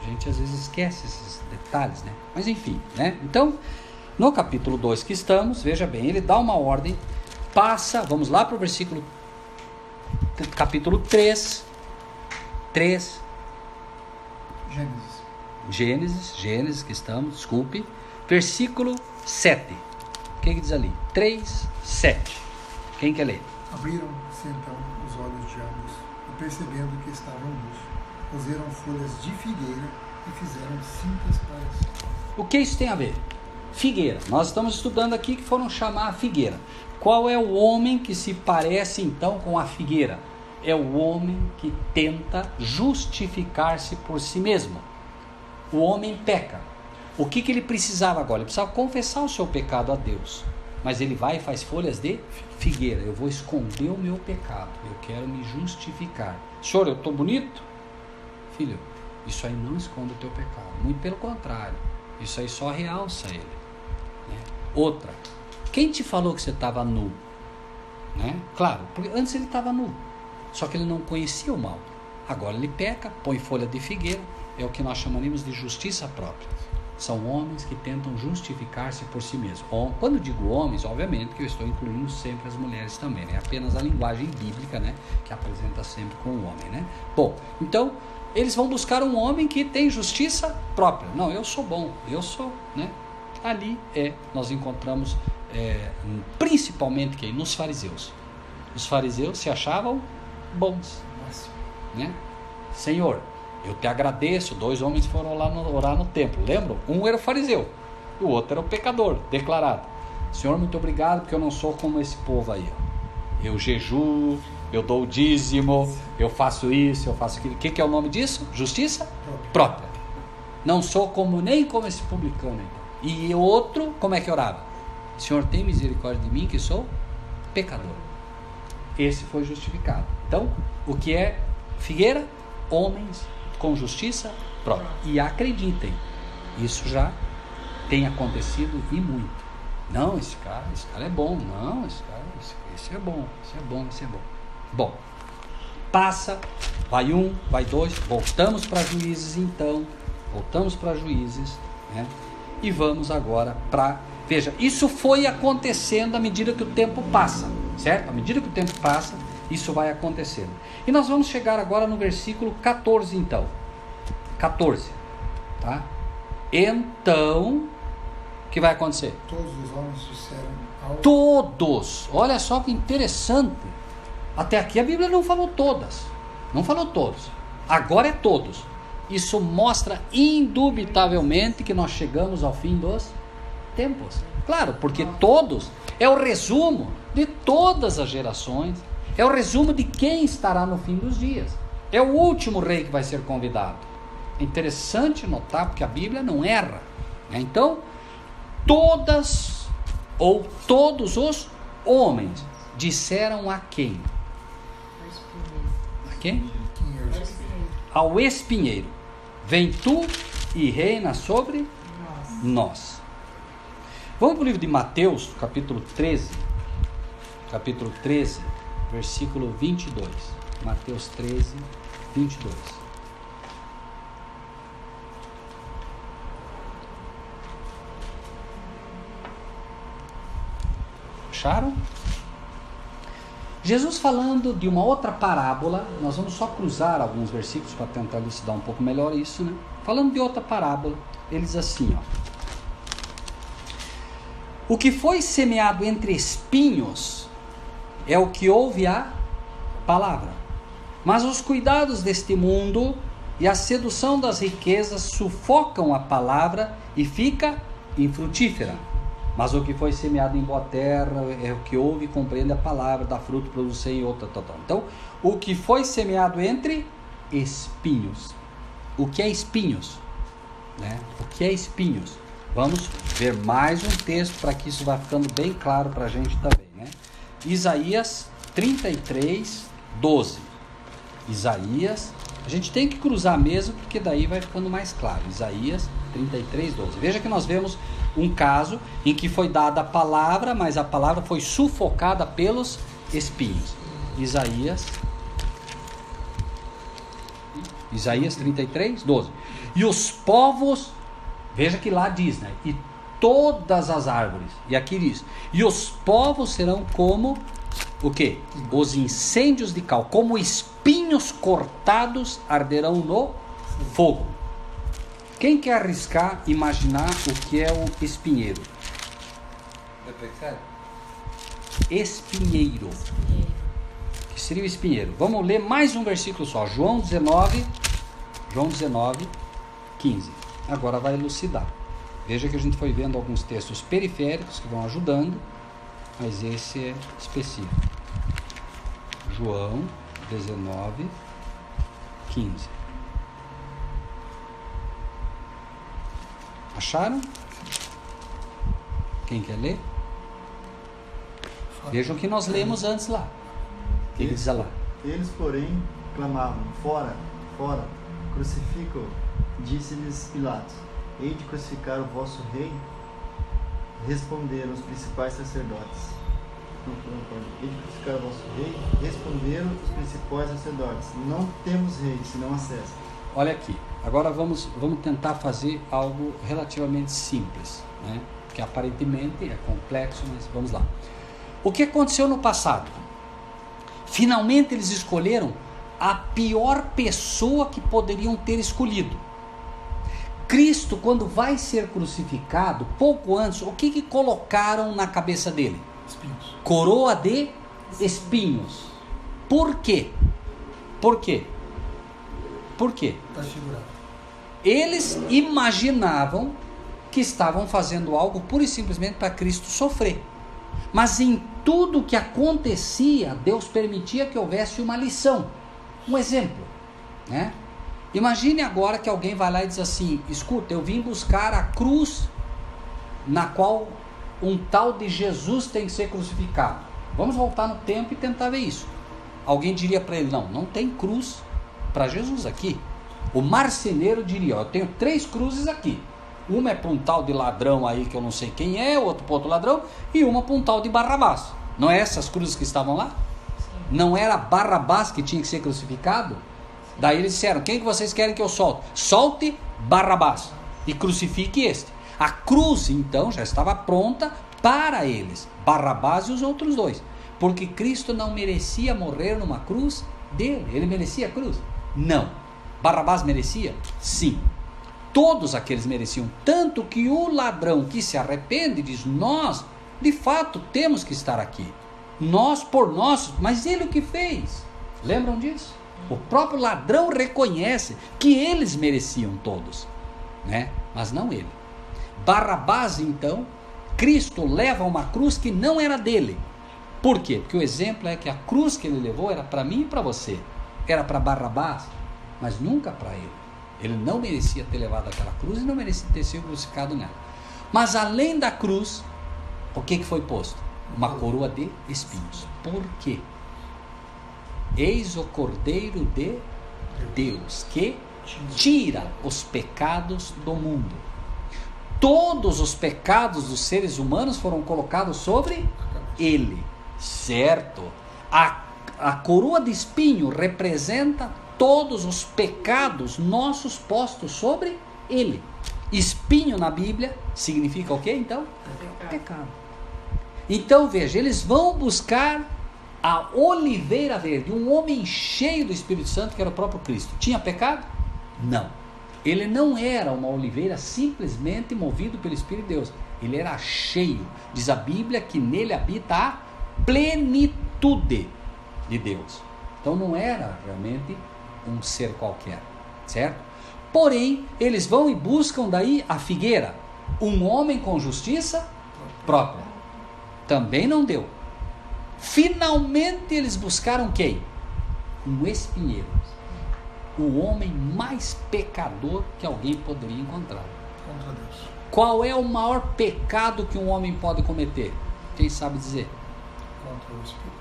A gente às vezes esquece esses detalhes, né? Mas enfim, né? Então, no capítulo 2 que estamos, veja bem, ele dá uma ordem, passa, vamos lá para o versículo, capítulo 3, Gênesis que estamos, desculpe, versículo 7, o que diz ali? 3, 7, quem quer ler? Abriram-se então os olhos de ambos, e percebendo que estavam nus, coseram folhas de figueira e fizeram cintas para si. O que isso tem a ver? Figueira, nós estamos estudando aqui que foram chamar a figueira. Qual é o homem que se parece então com a figueira? É o homem que tenta justificar-se por si mesmo. O homem peca. O que ele precisava agora? Ele precisava confessar o seu pecado a Deus. Mas ele vai e faz folhas de figueira. Eu vou esconder o meu pecado. Eu quero me justificar. Senhor, eu estou bonito? Filho, isso aí não esconde o teu pecado. Muito pelo contrário. Isso aí só realça ele. Né? Outra. Quem te falou que você estava nu? Né? Claro, porque antes ele estava nu. Só que ele não conhecia o mal. Agora ele peca, põe folha de figueira. É o que nós chamamos de justiça própria. São homens que tentam justificar-se por si mesmos. Quando digo homens, obviamente que eu estou incluindo sempre as mulheres também. É apenas a linguagem bíblica, né, que apresenta sempre com o homem. Né? Bom, então eles vão buscar um homem que tem justiça própria. Não, eu sou bom, eu sou, né? Ali nós encontramos principalmente quem? Nos fariseus. Os fariseus se achavam bons. Né? Senhor, eu te agradeço. 2 homens foram lá orar no templo, lembram? Um era o fariseu, o outro era o pecador declarado. Senhor, muito obrigado, porque eu não sou como esse povo aí. Eu jejuo, eu dou o dízimo, eu faço isso, eu faço aquilo. O que é o nome disso? Justiça própria. Não sou nem como esse publicano aí. E o outro, como é que orava? Senhor, tem misericórdia de mim, que sou pecador. Esse foi justificado. Então, o que é figueira? Homens com justiça própria. E acreditem, isso já tem acontecido e muito. Não, esse cara é bom. Não, esse é bom, esse é bom. Bom, passa, vai 1, vai 2, voltamos para Juízes então, né? E vamos agora para... Veja, isso foi acontecendo à medida que o tempo passa, certo? À medida que o tempo passa, isso vai acontecendo. E nós vamos chegar agora no versículo 14 então. 14, tá? Então, o que vai acontecer? Todos os homens disseram ao... Todos! Olha só que interessante. Até aqui a Bíblia não falou todas. Não falou todos. Agora é todos. Isso mostra indubitavelmente que nós chegamos ao fim dos tempos. Claro, porque todos é o resumo de todas as gerações. É o resumo de quem estará no fim dos dias. É o último rei que vai ser convidado. É interessante notar, porque a Bíblia não erra. Então, todas ou todos os homens disseram a quem? A quem? Ao espinheiro. Vem tu e reina sobre nós. Vamos para o livro de Mateus, capítulo 13, versículo 22. Mateus 13, 22. Acharam? Jesus falando de uma outra parábola, nós vamos só cruzar alguns versículos para tentar elucidar um pouco melhor isso, né? Falando de outra parábola, ele diz assim, ó. O que foi semeado entre espinhos é o que ouve a palavra. Mas os cuidados deste mundo e a sedução das riquezas sufocam a palavra e fica infrutífera. Mas o que foi semeado em boa terra é o que ouve e compreende a palavra, dá fruto, produz 100 e outra, tal. Então, o que foi semeado entre espinhos. O que é espinhos? Né? O que é espinhos? Vamos ver mais um texto para que isso vá ficando bem claro para a gente também. Né? Isaías 33, 12. Isaías, a gente tem que cruzar mesmo, porque daí vai ficando mais claro. Isaías 33, 12. Veja que nós vemos um caso em que foi dada a palavra, mas a palavra foi sufocada pelos espinhos. Isaías 33, 12. E os povos, veja que lá diz, né? E todas as árvores, e aqui diz, e os povos serão como o quê? Os incêndios de cal, como espinhos cortados arderão no fogo. Quem quer arriscar imaginar o que é um espinheiro? Espinheiro. O que seria o espinheiro? Vamos ler mais um versículo só. João 19, 15. Agora vai elucidar. Veja que a gente foi vendo alguns textos periféricos que vão ajudando, mas esse é específico. João 19, 15. Acharam? Quem quer ler? Vejam o que nós lemos antes lá. O que ele diz lá? Eles, porém, clamavam, fora, fora, crucifica-o. Disse-lhes Pilatos, hei de crucificar o vosso rei? Responderam os principais sacerdotes. Hei de crucificar o vosso rei? Responderam os principais sacerdotes, não temos rei, senão a César. Olha aqui, agora vamos tentar fazer algo relativamente simples, né? Que aparentemente é complexo, mas vamos lá. O que aconteceu no passado? Finalmente eles escolheram a pior pessoa que poderiam ter escolhido. Cristo, quando vai ser crucificado, pouco antes, o que colocaram na cabeça dele? Espinhos. Coroa de espinhos. Por quê? Por quê? Por quê? Está figurado. Eles imaginavam que estavam fazendo algo pura e simplesmente para Cristo sofrer. Mas em tudo que acontecia, Deus permitia que houvesse uma lição. Um exemplo, né? Imagine agora que alguém vai lá e diz assim, escuta, eu vim buscar a cruz na qual um tal de Jesus tem que ser crucificado. Vamos voltar no tempo e tentar ver isso. Alguém diria para ele, não tem cruz para Jesus aqui. O marceneiro diria, eu tenho 3 cruzes aqui. Uma é para um tal de ladrão aí que eu não sei quem é, outro para outro ladrão, e uma para um tal de Barrabás. Não é essas cruzes que estavam lá? Não era Barrabás que tinha que ser crucificado? Daí eles disseram, quem que vocês querem que eu solte? Solte Barrabás e crucifique este. A cruz então já estava pronta para eles, Barrabás e os outros 2. Porque Cristo não merecia morrer numa cruz dele. Ele merecia a cruz? Não. Barrabás merecia? Sim. Todos aqueles mereciam. Tanto que o ladrão que se arrepende diz, nós de fato temos que estar aqui. Nós por nós, mas ele o que fez? Lembram disso? O próprio ladrão reconhece que eles mereciam todos, né? Mas não ele. Barrabás então, Cristo leva uma cruz que não era dele. Por quê? Porque o exemplo é que a cruz que ele levou era para mim e para você. Era para Barrabás, mas nunca para ele. Ele não merecia ter levado aquela cruz e não merecia ter sido crucificado nela. Mas além da cruz, o que foi posto? Uma coroa de espinhos. Por quê? Eis o Cordeiro de Deus que tira os pecados do mundo. todos os pecados dos seres humanos foram colocados sobre ele, certo? A coroa de espinho representa todos os pecados nossos postos sobre ele. Espinho na Bíblia significa o que então? Pecado. Então veja, eles vão buscar a oliveira verde, um homem cheio do Espírito Santo, que era o próprio Cristo. Tinha pecado? Não. Ele não era uma oliveira simplesmente movido pelo Espírito de Deus. Ele era cheio. Diz a Bíblia que nele habita a plenitude de Deus. Então não era realmente um ser qualquer, certo? Porém, eles vão e buscam daí a figueira, um homem com justiça própria. Também não deu. Finalmente eles buscaram quem? Um espinheiro. O homem mais pecador que alguém poderia encontrar. Contra Deus. Qual é o maior pecado que um homem pode cometer? Quem sabe dizer? Contra o Espírito.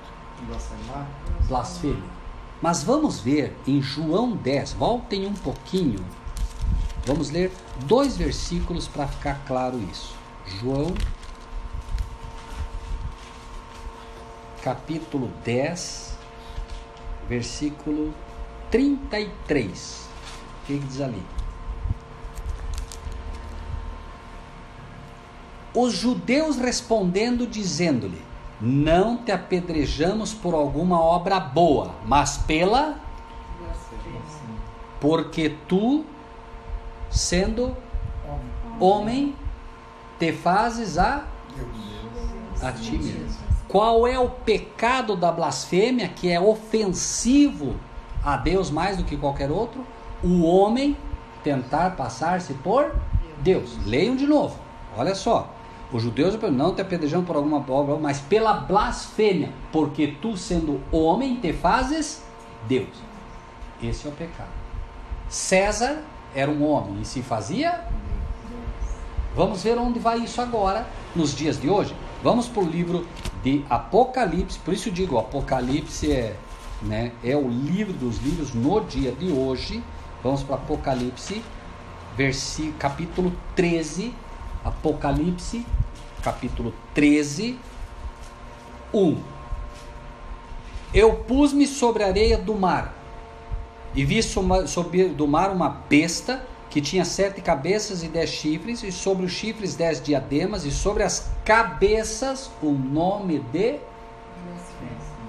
Blasfemar. Blasfêmia. Mas vamos ver em João 10, voltem um pouquinho. Vamos ler 2 versículos para ficar claro isso. João, capítulo 10, versículo 33. O que diz ali? Os judeus respondendo, dizendo-lhe: não te apedrejamos por alguma obra boa, mas pela... porque tu, sendo homem, te fazes a ti mesmo. Qual é o pecado da blasfêmia, que é ofensivo a Deus mais do que qualquer outro? O homem tentar passar-se por Deus. Leiam de novo, olha só. Os judeus não te apedrejando por alguma obra, mas pela blasfêmia, porque tu, sendo homem, te fazes Deus. Esse é o pecado. César era um homem e se fazia. Vamos ver onde vai isso agora, nos dias de hoje. Vamos para o livro de Apocalipse. Por isso eu digo, o Apocalipse é o livro dos livros no dia de hoje. Vamos para Apocalipse, capítulo 13. Apocalipse, capítulo 13, 1. Eu pus-me sobre a areia do mar, e vi sobre do mar uma besta, que tinha 7 cabeças e 10 chifres, e sobre os chifres 10 diademas, e sobre as cabeças o nome de...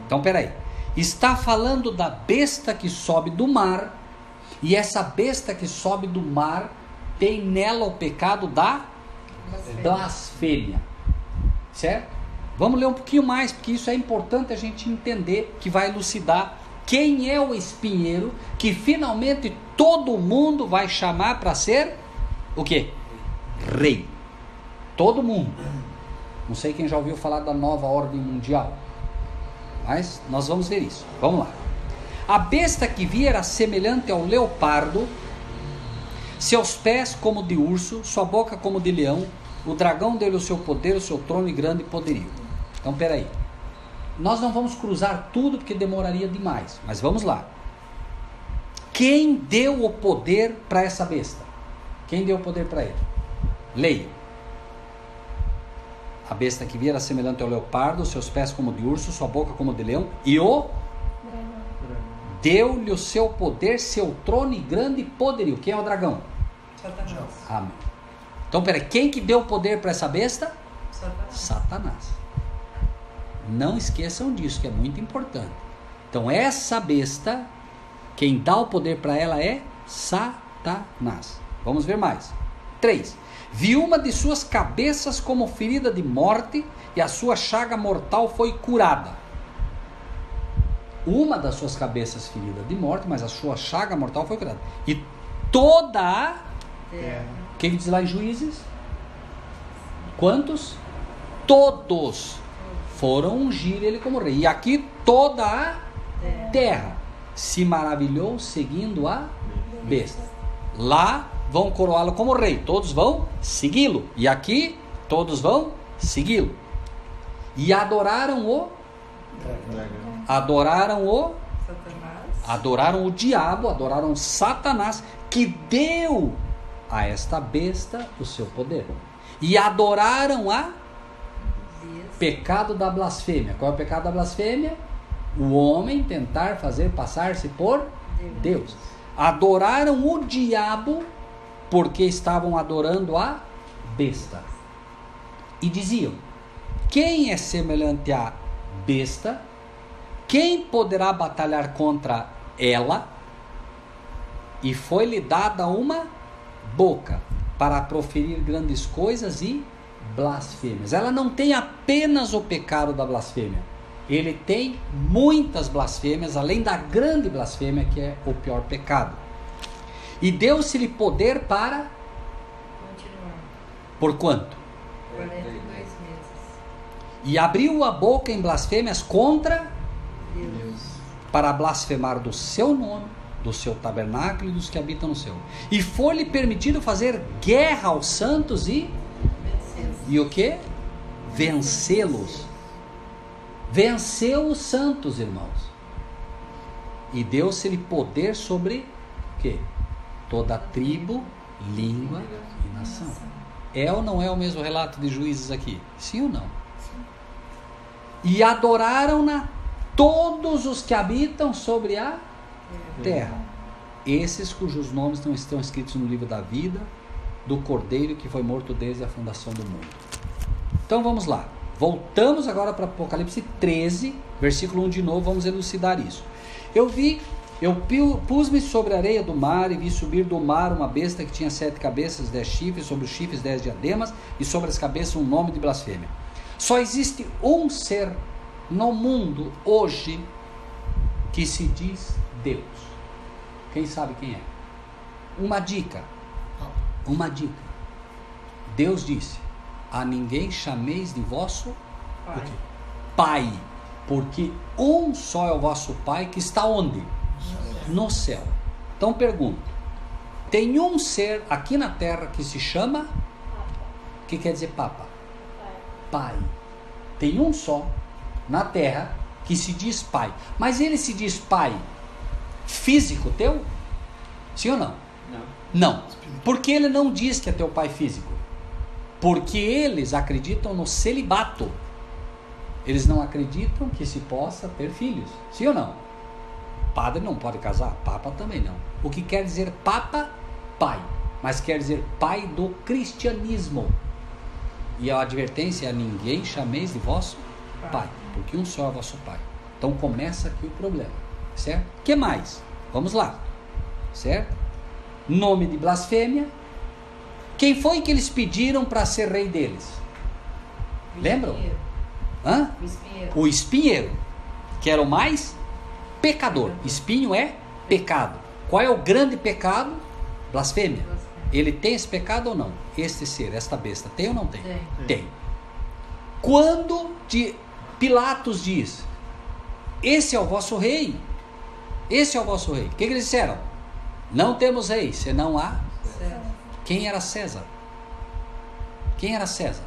Então, peraí. Está falando da besta que sobe do mar, e essa besta que sobe do mar tem nela o pecado da blasfêmia, certo? Vamos ler um pouquinho mais, porque isso é importante a gente entender, que vai elucidar quem é o espinheiro que finalmente todo mundo vai chamar para ser o quê? Rei. Todo mundo. Não sei quem já ouviu falar da nova ordem mundial, mas nós vamos ver isso. Vamos lá. A besta que vi era semelhante ao leopardo, seus pés como de urso, sua boca como de leão. O dragão deu-lhe o seu poder, o seu trono e grande poderio. Então, peraí. Nós não vamos cruzar tudo porque demoraria demais, mas vamos lá. Quem deu o poder para essa besta? Quem deu o poder para ele? Leia. A besta que vi era semelhante ao leopardo, seus pés como de urso, sua boca como de leão, e deu-lhe o seu poder, seu trono e grande poderio. Quem é o dragão? Satanás. Amém. Então, peraí, quem que deu o poder para essa besta? Satanás. Não esqueçam disso, que é muito importante. Então, essa besta, quem dá o poder para ela é Satanás. Vamos ver mais. 3. Vi uma de suas cabeças como ferida de morte, e a sua chaga mortal foi curada. Uma das suas cabeças ferida de morte, mas a sua chaga mortal foi curada. E toda a terra. O que diz lá em Juízes? Quantos? Todos foram ungir ele como rei. E aqui toda a terra se maravilhou seguindo a besta. Lá vão coroá-lo como rei. Todos vão segui-lo. E aqui todos vão segui-lo. E adoraram o Satanás. Adoraram o diabo, adoraram Satanás, que deu a esta besta o seu poder. E adoraram a pecado da blasfêmia. Qual é o pecado da blasfêmia? O homem tentar fazer passar-se por Deus. Adoraram o diabo porque estavam adorando a besta. E diziam: quem é semelhante à besta? Quem poderá batalhar contra ela? E foi-lhe dada uma boca para proferir grandes coisas e blasfêmias. Ela não tem apenas o pecado da blasfêmia. Ele tem muitas blasfêmias, além da grande blasfêmia, que é o pior pecado. E deu-se-lhe poder para... Continuar. Por quanto? 42 meses. E abriu a boca em blasfêmias contra Deus. para blasfemar do seu nome, do seu tabernáculo e dos que habitam no céu. E foi-lhe permitido fazer guerra aos santos e... Venceu. E o que? Vencê-los. Venceu os santos, irmãos. E deu-se-lhe poder sobre o quê? Toda tribo, língua e nação. É ou não é o mesmo relato de Juízes aqui? Sim ou não? E adoraram-na todos os que habitam sobre a terra. Esses cujos nomes não estão escritos no livro da vida do Cordeiro que foi morto desde a fundação do mundo. Então vamos lá. Voltamos agora para Apocalipse 13, versículo 1 de novo, vamos elucidar isso. Eu pus-me sobre a areia do mar e vi subir do mar uma besta que tinha 7 cabeças, 10 chifres, sobre os chifres 10 diademas e sobre as cabeças um nome de blasfêmia. Só existe um ser no mundo hoje que se diz Deus. Quem sabe quem é? Uma dica. Deus disse: a ninguém chameis de vosso Pai, porque um só é o vosso Pai que está onde? No céu. Então pergunto: tem um ser aqui na terra que se chama? O que quer dizer Papa? Pai. Tem um só na terra que se diz Pai. Mas ele se diz Pai físico teu? Sim ou não? Não. Porque ele não diz que é teu pai físico. Porque eles acreditam no celibato. Eles não acreditam que se possa ter filhos. Sim ou não? Padre não pode casar, Papa também não. O que quer dizer Papa? Pai. Mas quer dizer pai do cristianismo. E a advertência é: ninguém chameis de vosso Pai, porque um só é vosso Pai. Então começa aqui o problema, certo? O que mais? Vamos lá, certo? Nome de blasfêmia. Quem foi que eles pediram para ser rei deles? Lembram? Hã? O espinheiro, que era o mais pecador. Espinho é pecado. Qual é o grande pecado? Blasfêmia. Ele tem esse pecado ou não? Este ser, esta besta, tem ou não tem? Tem. Quando Pilatos diz: esse é o vosso rei, esse é o vosso rei, o que eles disseram? Não temos rei, senão há César. Quem era César? Quem era César?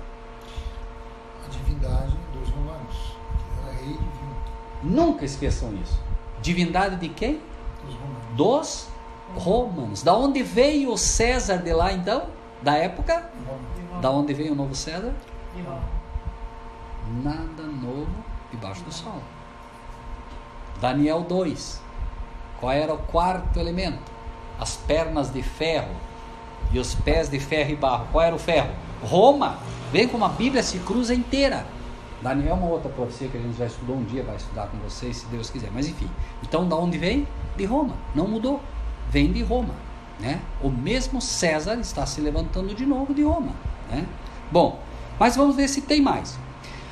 A divindade dos romanos, que era rei divino. Nunca esqueçam isso. Divindade de quem? Dos romanos. Dos romanos. Da onde veio o César de lá então? Da época? Da onde veio o novo César? De Roma. Nada novo debaixo do sol. Daniel 2. Qual era o quarto elemento? As pernas de ferro e os pés de ferro e barro. Qual era o ferro? Roma. Vem como a Bíblia se cruza inteira. Daniel é uma outra profecia que a gente já estudou um dia, vai estudar com vocês se Deus quiser. Mas enfim, então da onde vem? De Roma. Não mudou. Vem de Roma, né? O mesmo César está se levantando de novo de Roma, né? Bom, mas vamos ver se tem mais.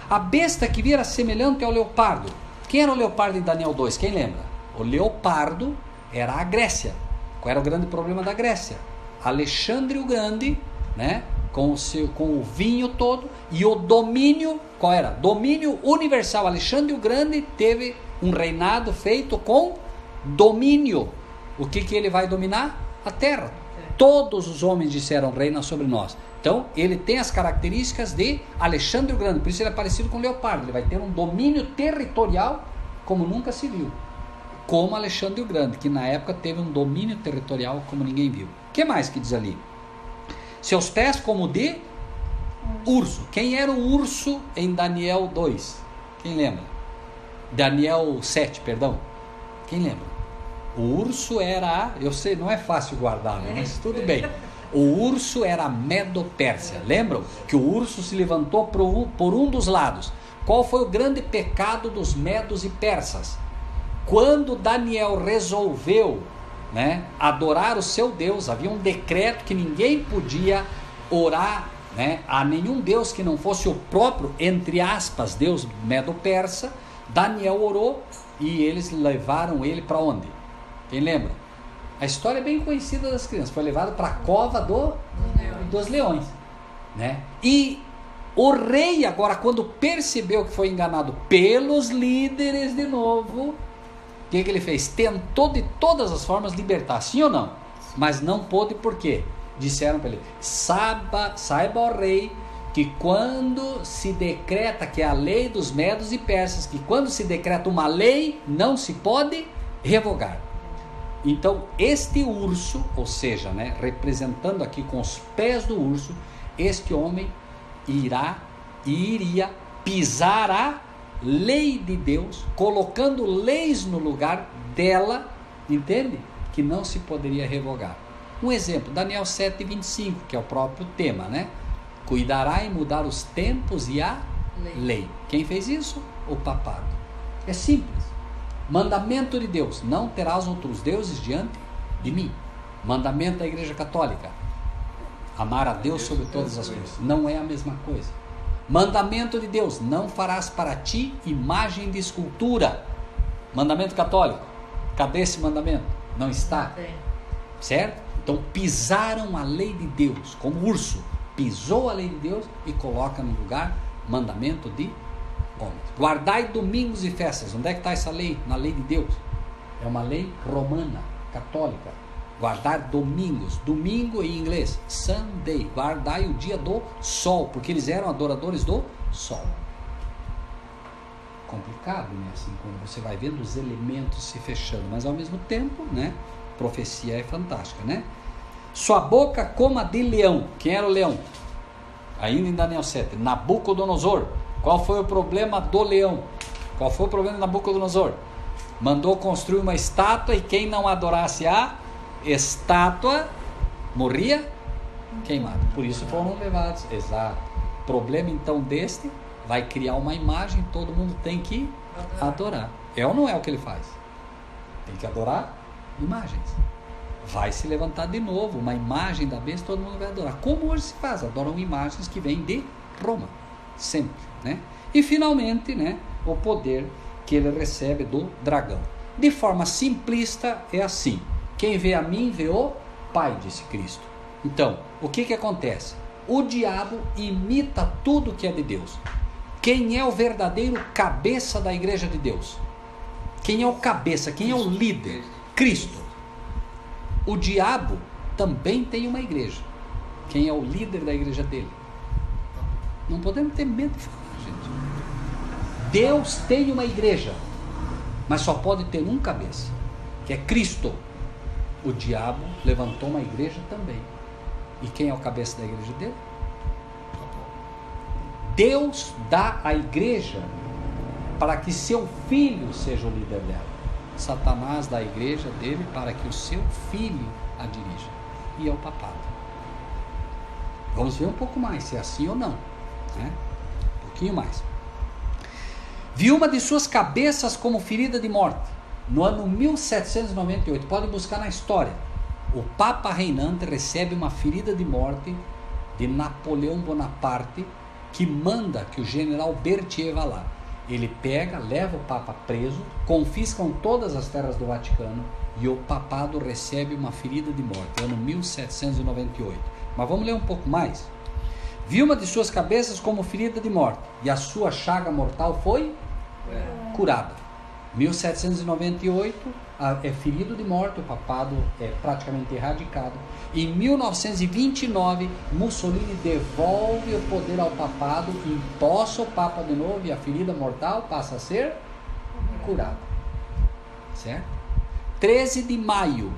A besta que vira semelhante ao leopardo. Quem era o leopardo em Daniel 2? Quem lembra? O leopardo era a Grécia. Qual era o grande problema da Grécia? Alexandre o Grande, né? Com o vinho todo e o domínio. Qual era? Domínio universal. Alexandre o Grande teve um reinado feito com domínio. O que ele vai dominar? A terra. Todos os homens disseram: reina sobre nós. Então, ele tem as características de Alexandre o Grande. Por isso ele é parecido com o leopardo. Ele vai ter um domínio territorial como nunca se viu. Como Alexandre o Grande, que na época teve um domínio territorial como ninguém viu. O que mais que diz ali? seus pés como de urso. Quem era o urso em Daniel 2? Quem lembra? Daniel 7, perdão. Quem lembra? O urso era, eu sei, não é fácil guardar, né? Mas tudo bem. O urso era a Medo-Pérsia. Lembram? Que o urso se levantou por um dos lados. Qual foi o grande pecado dos medos e persas? Quando Daniel resolveu, né, adorar o seu Deus, havia um decreto que ninguém podia orar, né, a nenhum Deus que não fosse o próprio, entre aspas, Deus Medo-Persa. Daniel orou e eles levaram ele para onde? Quem lembra? A história é bem conhecida das crianças. Foi levado para a cova dos leões, né? E o rei agora, quando percebeu que foi enganado pelos líderes de novo, o que ele fez? Tentou de todas as formas libertar, sim ou não? Mas não pôde, por quê? Disseram para ele: saiba ó rei, que quando se decreta, que é a lei dos medos e persas, que quando se decreta uma lei, não se pode revogar. Então este urso, ou seja, né, representando aqui com os pés do urso, este homem iria pisar a lei de Deus, colocando leis no lugar dela, entende? Que não se poderia revogar. Um exemplo, Daniel 7:25, que é o próprio tema, né? Cuidará em mudar os tempos e a lei. Quem fez isso? O papado. É simples. Mandamento de Deus: não terás outros deuses diante de mim. Mandamento da Igreja Católica: amar a Deus sobre todas as coisas. Não é a mesma coisa. Mandamento de Deus: não farás para ti imagem de escultura. Mandamento católico: cadê esse mandamento? Não está. Certo? Então pisaram a lei de Deus, como urso. Pisou a lei de Deus e coloca no lugar mandamento de homens. Guardai domingos e festas. Onde é que está essa lei? Na lei de Deus. É uma lei romana, católica. Guardar domingos. Domingo em inglês, Sunday. Guardai o dia do sol, porque eles eram adoradores do sol. Complicado, né? Assim, quando você vai vendo os elementos se fechando, mas ao mesmo tempo, né? Profecia é fantástica, né? Sua boca como a de leão. Quem era o leão? Ainda em Daniel 7, Nabucodonosor. Qual foi o problema do leão? Qual foi o problema de Nabucodonosor? Mandou construir uma estátua, e quem não adorasse a estátua morria queimado. Por isso foram levados. Exato. Problema então deste, vai criar uma imagem, todo mundo tem que adorar. É ou não é o que ele faz? Tem que adorar imagens. Vai se levantar de novo uma imagem da besta, todo mundo vai adorar. Como hoje se faz? Adoram imagens que vêm de Roma, sempre, né? E finalmente, né, o poder que ele recebe do dragão. De forma simplista é assim: quem vê a mim vê o Pai, disse Cristo. Então, o que acontece? O diabo imita tudo que é de Deus. Quem é o verdadeiro cabeça da igreja de Deus? Quem é o cabeça? Quem é o líder? Cristo. O diabo também tem uma igreja. Quem é o líder da igreja dele? Não podemos ter medo de falar, gente. Deus tem uma igreja, mas só pode ter um cabeça, que é Cristo. O diabo levantou uma igreja também. E quem é o cabeça da igreja dele? Deus dá a igreja para que seu filho seja o líder dela. Satanás dá a igreja dele para que o seu filho a dirija. E é o papado. Vamos ver um pouco mais se é assim ou não, né? Um pouquinho mais. Vi uma de suas cabeças como ferida de morte. No ano 1798, pode buscar na história. O Papa reinante recebe uma ferida de morte de Napoleão Bonaparte, que manda que o general Berthier vá lá. Ele pega, leva o Papa preso, confiscam todas as terras do Vaticano e o papado recebe uma ferida de morte, ano 1798. Mas vamos ler um pouco mais. Vi uma de suas cabeças como ferida de morte, e a sua chaga mortal foi curada. 1798 é ferido de morte, o papado é praticamente erradicado. Em 1929, Mussolini devolve o poder ao papado, empossa o papa de novo e a ferida mortal passa a ser curada. Certo? 13 de maio,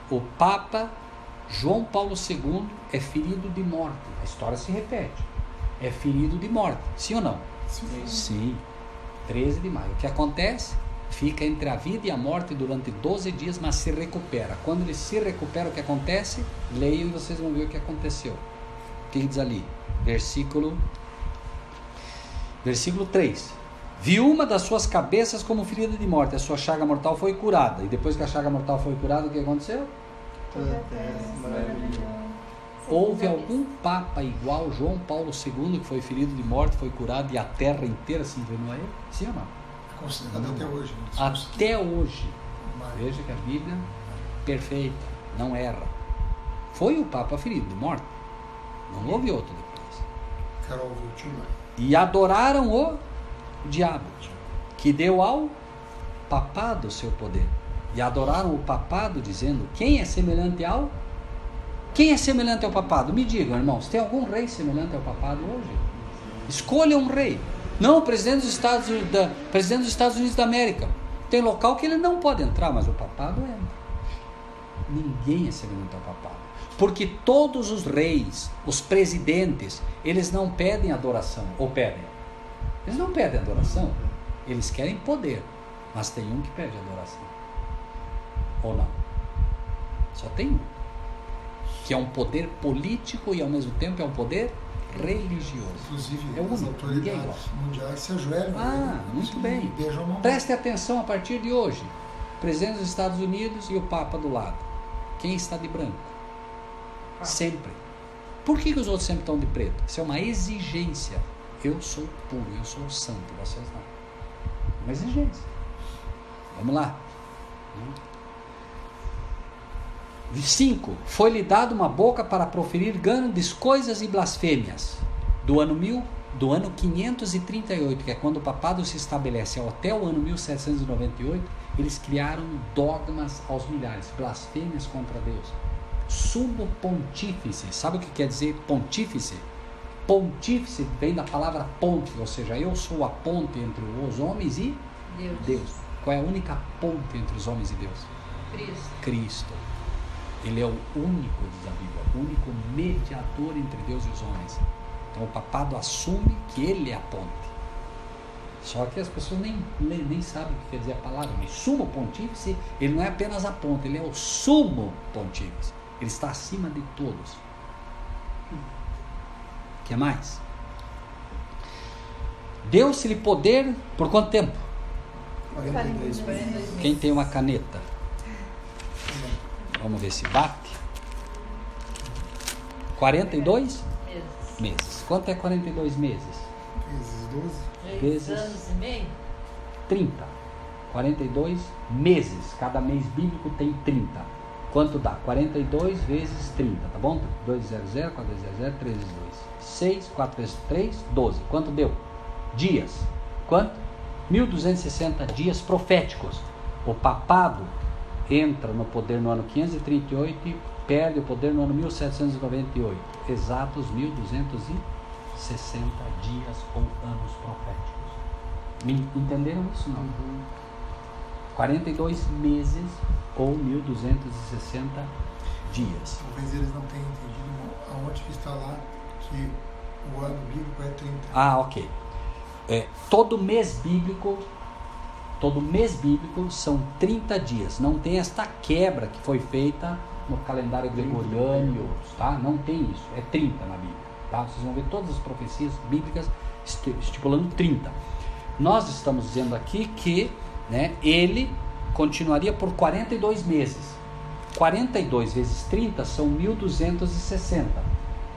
o papa João Paulo II é ferido de morte. A história se repete. É ferido de morte. Sim ou não? Sim. 13 de maio. O que acontece? Fica entre a vida e a morte durante 12 dias, mas se recupera. Quando ele se recupera, o que acontece? Leiam e vocês vão ver o que aconteceu. O que diz ali? Versículo 3. Viu uma das suas cabeças como ferida de morte. A sua chaga mortal foi curada. E depois que a chaga mortal foi curada, o que aconteceu? Houve algum papa igual João Paulo II que foi ferido de morte, foi curado e a terra inteira se inclinou a ele? Sim ou não? É considerado até hoje. Né? Até hoje. Veja que a Bíblia é perfeita, não erra. Foi o papa ferido de morte. Não houve outro depois. Carol Voltula. E adoraram o diabo, que deu ao papado o seu poder. E adoraram o papado, dizendo: quem é semelhante ao? Quem é semelhante ao papado? Me digam, irmãos, tem algum rei semelhante ao papado hoje? Escolha um rei. Não, o presidente dos Estados Unidos da América. Tem local que ele não pode entrar, mas o papado entra. Ninguém é semelhante ao papado. Porque todos os reis, os presidentes, eles não pedem adoração. Ou pedem? Eles não pedem adoração. Eles querem poder. Mas tem um que pede adoração. Ou não? Só tem um. Que é um poder político e ao mesmo tempo é um poder religioso. Inclusive, é as autoridades mundiais se ajoelham. Muito bem. Preste atenção a partir de hoje. Presidente dos Estados Unidos e o Papa do lado. Quem está de branco? Sempre. Por que os outros sempre estão de preto? Isso é uma exigência. Eu sou puro, eu sou santo, vocês não. Uma exigência. Vamos lá. 5. Foi-lhe dado uma boca para proferir grandes coisas e blasfêmias. Do ano 538, que é quando o papado se estabelece, até o ano 1798, eles criaram dogmas aos milhares, blasfêmias contra Deus. Sumo pontífice, sabe o que quer dizer pontífice? Pontífice vem da palavra ponte, ou seja, eu sou a ponte entre os homens e Deus. Qual é a única ponte entre os homens e Deus? Cristo. Ele é o único, diz a Bíblia, o único mediador entre Deus e os homens. Então o papado assume que ele é a ponte. Só que as pessoas nem sabem o que quer dizer a palavra. Mas sumo pontífice, ele não é apenas a ponte, ele é o sumo pontífice. Ele está acima de todos. O que mais? Deu-se-lhe poder por quanto tempo? 42 meses. Quem tem uma caneta? Vamos ver se bate. 42 meses. Quanto é 42 meses? Vezes 12. Vezes 2 anos e meio? 30. 42 meses. Cada mês bíblico tem 30. Quanto dá? 42 vezes 30, tá bom? 200, 400, 3 vezes 2. 6, 4 vezes 3, 12. Quanto deu? Dias. Quanto? 1260 dias proféticos. O papado entra no poder no ano 538 e perde o poder no ano 1798. Exatos 1260 dias ou anos proféticos. Entenderam isso? Não? 42 meses ou 1260 dias. Talvez eles não tenham entendido aonde que está lá que o ano bíblico é 30. Ah, ok. Todo mês bíblico são 30 dias. Não tem esta quebra que foi feita no calendário gregoriano, tá? Não tem isso. É 30 na Bíblia, tá? Vocês vão ver todas as profecias bíblicas estipulando 30. Nós estamos dizendo aqui que, né, ele continuaria por 42 meses. 42 vezes 30 são 1260,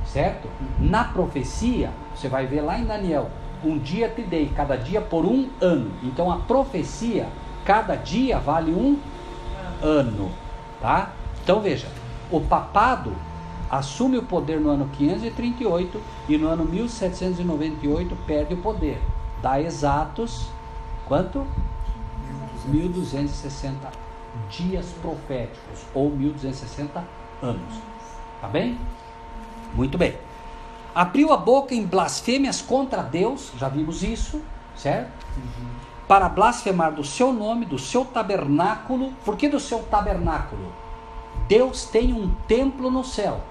certo? Na profecia, você vai ver lá em Daniel: um dia te dei, cada dia por um ano. Então a profecia, cada dia vale um ano, tá? Então veja, o papado assume o poder no ano 538 e no ano 1798 perde o poder. Dá exatos, quanto? 1260 dias proféticos, ou 1260 anos. Tá bem? Muito bem. Abriu a boca em blasfêmias contra Deus, já vimos isso, certo? Para blasfemar do seu nome, do seu tabernáculo. Por que do seu tabernáculo? Deus tem um templo no céu.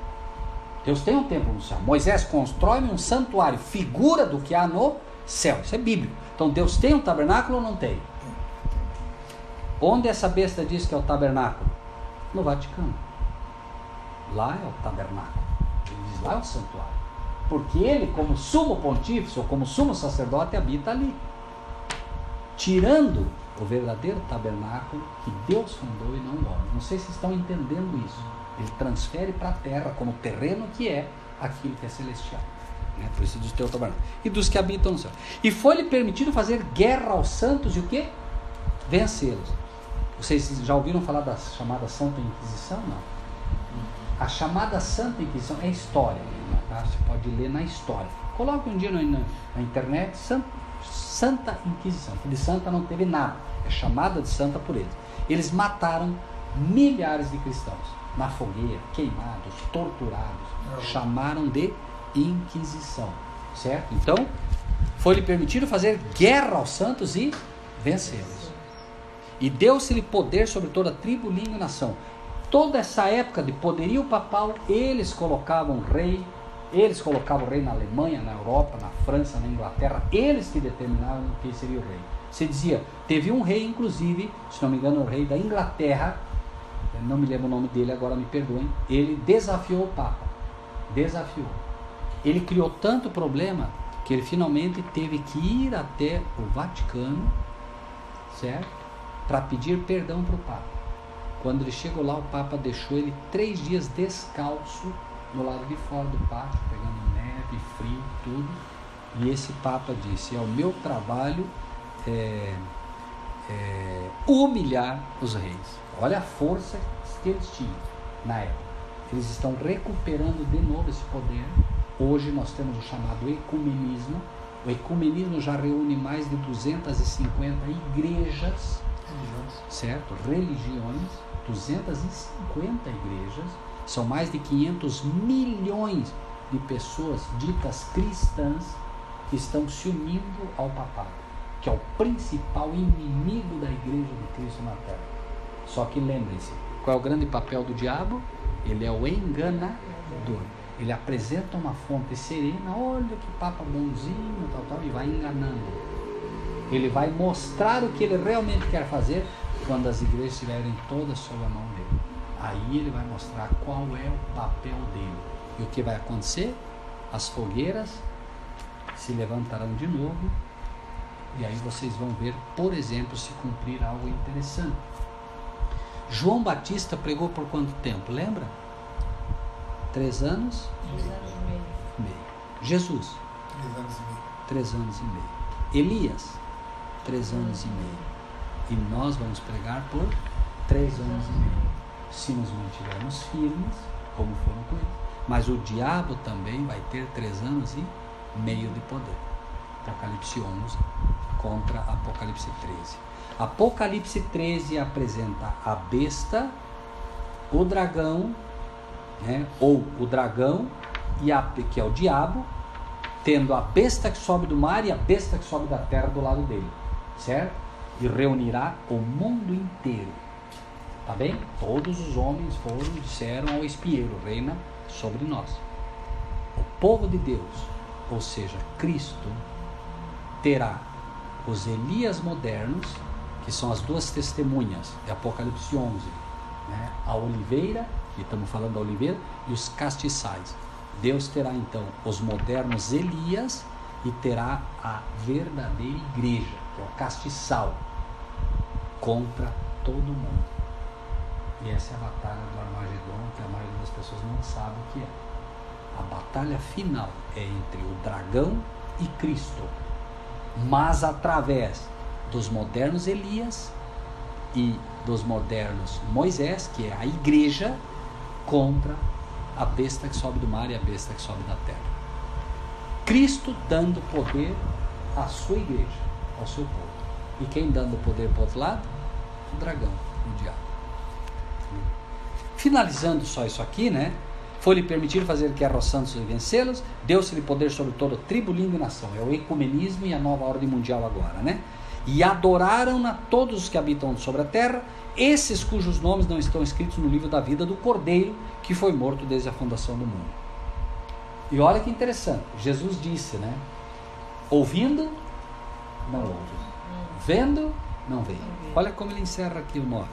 Deus tem um templo no céu. Moisés constrói um santuário, figura do que há no céu. Isso é bíblico. Então Deus tem um tabernáculo ou não tem? Onde essa besta diz que é o tabernáculo? No Vaticano. Lá é o tabernáculo. Ele diz lá é o santuário. Porque ele, como sumo pontífice ou como sumo sacerdote, habita ali. Tirando o verdadeiro tabernáculo que Deus fundou e não o homem. Não sei se estão entendendo isso. Ele transfere para a terra como terreno que é aquilo que é celestial. Por isso diz o teu tabernáculo. E dos que habitam no céu. E foi-lhe permitido fazer guerra aos santos e o quê? Vencê-los. Vocês já ouviram falar da chamada Santa Inquisição? Não. A chamada Santa Inquisição é história. Tá? Você pode ler na história. Coloque um dia na internet Santa Inquisição. De santa não teve nada. É chamada de santa por eles. Eles mataram milhares de cristãos. Na fogueira, queimados, torturados. Chamaram de Inquisição. Certo? Então, foi-lhe permitido fazer guerra aos santos e vencê-los. E deu-se-lhe poder sobre toda tribo, língua e nação. Toda essa época de poderio papal, eles colocavam rei na Alemanha, na Europa, na França, na Inglaterra, eles que determinavam quem seria o rei. Se dizia, teve um rei, inclusive, se não me engano, o rei da Inglaterra, não me lembro o nome dele, agora me perdoem, ele desafiou o Papa. Desafiou. Ele criou tanto problema que ele finalmente teve que ir até o Vaticano, certo? Para pedir perdão para o Papa. Quando ele chegou lá, o Papa deixou ele 3 dias descalço no lado de fora do pátio, pegando neve, frio, tudo. E esse Papa disse, é o meu trabalho humilhar os reis. Olha a força que eles tinham na época. Eles estão recuperando de novo esse poder. Hoje nós temos o chamado ecumenismo. O ecumenismo já reúne mais de 250 igrejas, certo? Religiões, 250 igrejas, são mais de 500 milhões de pessoas ditas cristãs que estão se unindo ao papado, que é o principal inimigo da igreja de Cristo na terra. Só que lembrem-se, qual é o grande papel do diabo? Ele é o enganador. Ele apresenta uma fonte serena, olha que papa bonzinho, tal, e vai enganando. Ele vai mostrar o que ele realmente quer fazer quando as igrejas estiverem todas sob a mão dele. Aí ele vai mostrar qual é o papel dele. E o que vai acontecer? As fogueiras se levantarão de novo. E aí vocês vão ver, por exemplo, se cumprir algo interessante. João Batista pregou por quanto tempo? Lembra? 3 anos? 3 anos e meio. Jesus? 3 anos e meio. 3 anos e meio. Elias? 3 anos e meio. E nós vamos pregar por 3 anos e meio. Se nos mantivermos firmes, como foram com ele. Mas o diabo também vai ter 3 anos e meio de poder. Apocalipse 11 contra Apocalipse 13. Apocalipse 13 apresenta a besta, o dragão, ou o dragão, que é o diabo, tendo a besta que sobe do mar e a besta que sobe da terra do lado dele, certo? E reunirá o mundo inteiro, tá bem? Todos os homens foram e disseram ao espieiro, reina sobre nós. O povo de Deus, ou seja, Cristo, terá os Elias modernos, que são as 2 testemunhas de Apocalipse 11, a oliveira, que estamos falando da oliveira, e os castiçais. Deus terá então os modernos Elias e terá a verdadeira igreja, que é o castiçal, contra todo mundo. E essa é a batalha do Armagedon, que a maioria das pessoas não sabe o que é. A batalha final é entre o dragão e Cristo, mas através dos modernos Elias e dos modernos Moisés, que é a igreja, contra a besta que sobe do mar e a besta que sobe da terra. Cristo dando poder à sua igreja, ao seu povo. E quem dando poder para o outro lado? O dragão, o diabo. Finalizando só isso aqui, foi-lhe permitido fazer guerra aos santos e vencê-los, deu-se-lhe poder sobre toda tribo, língua e nação. É o ecumenismo e a nova ordem mundial agora, E adoraram-na todos os que habitam sobre a terra, esses cujos nomes não estão escritos no livro da vida do Cordeiro, que foi morto desde a fundação do mundo. E olha que interessante, Jesus disse, né? Ouvindo, não ouve. Vendo, não vê. Olha como ele encerra aqui o 9.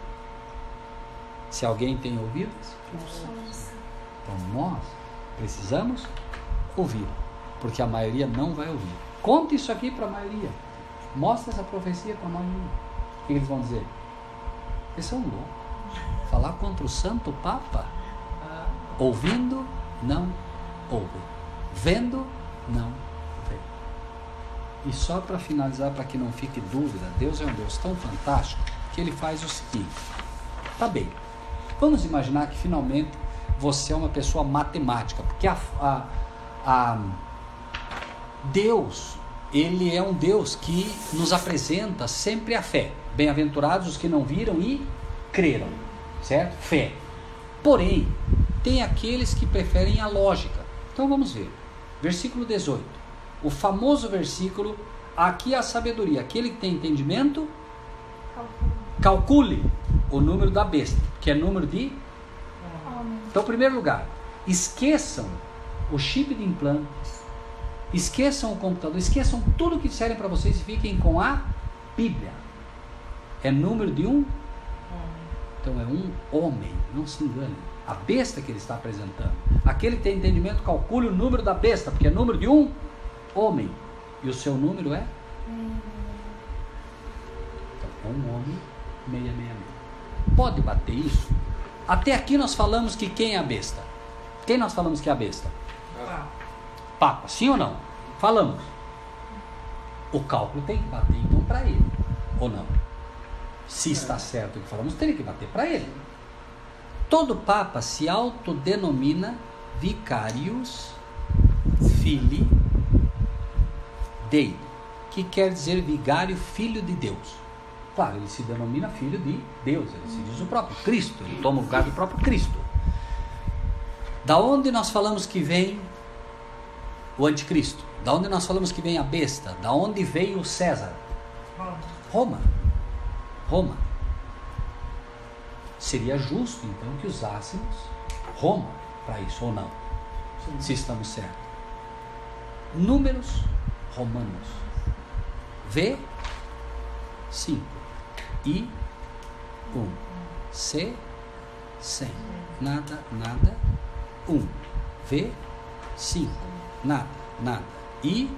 Se alguém tem ouvidos, então nós precisamos ouvir, porque a maioria não vai ouvir. Conte isso aqui para a maioria. Mostra essa profecia para a maioria. O que eles vão dizer? Eles são loucos. Falar contra o Santo Papa? Ouvindo, não ouve. Vendo, não vê. E só para finalizar, para que não fique dúvida, Deus é um Deus tão fantástico que Ele faz o seguinte. Tá bem, vamos imaginar que finalmente você é uma pessoa matemática, porque Deus, Ele é um Deus que nos apresenta sempre a fé. Bem-aventurados os que não viram e creram, certo? Fé. Porém, tem aqueles que preferem a lógica. Então vamos ver. Versículo 18. O famoso versículo, aqui a sabedoria. Aquele que tem entendimento, calcule o número da besta, que é número de... Então, em primeiro lugar, esqueçam o chip de implante, esqueçam o computador, esqueçam tudo que disserem para vocês e fiquem com a Bíblia. É número de um? Então é um homem, não se engane. A besta que ele está apresentando. Aquele que tem entendimento, calcule o número da besta, porque é número de um homem. E o seu número é? Então é um homem 666. Pode bater isso? Até aqui nós falamos que quem é a besta? Quem nós falamos que é a besta? Papa, sim ou não? Falamos. O cálculo tem que bater então para ele, ou não? Se está certo o que falamos, tem que bater para ele. Todo Papa se autodenomina Vicarius Filii Dei, que quer dizer vigário, filho de Deus. Claro, ele se denomina filho de Deus, ele se diz o próprio Cristo, ele toma o lugar do próprio Cristo. Da onde nós falamos que vem o anticristo? Da onde nós falamos que vem a besta? Da onde veio o César? Roma. Seria justo então que usássemos Roma para isso, ou não? Sim. Se estamos certos. Números romanos. V 5 I 1 C 100 nada 1 V 5 nada I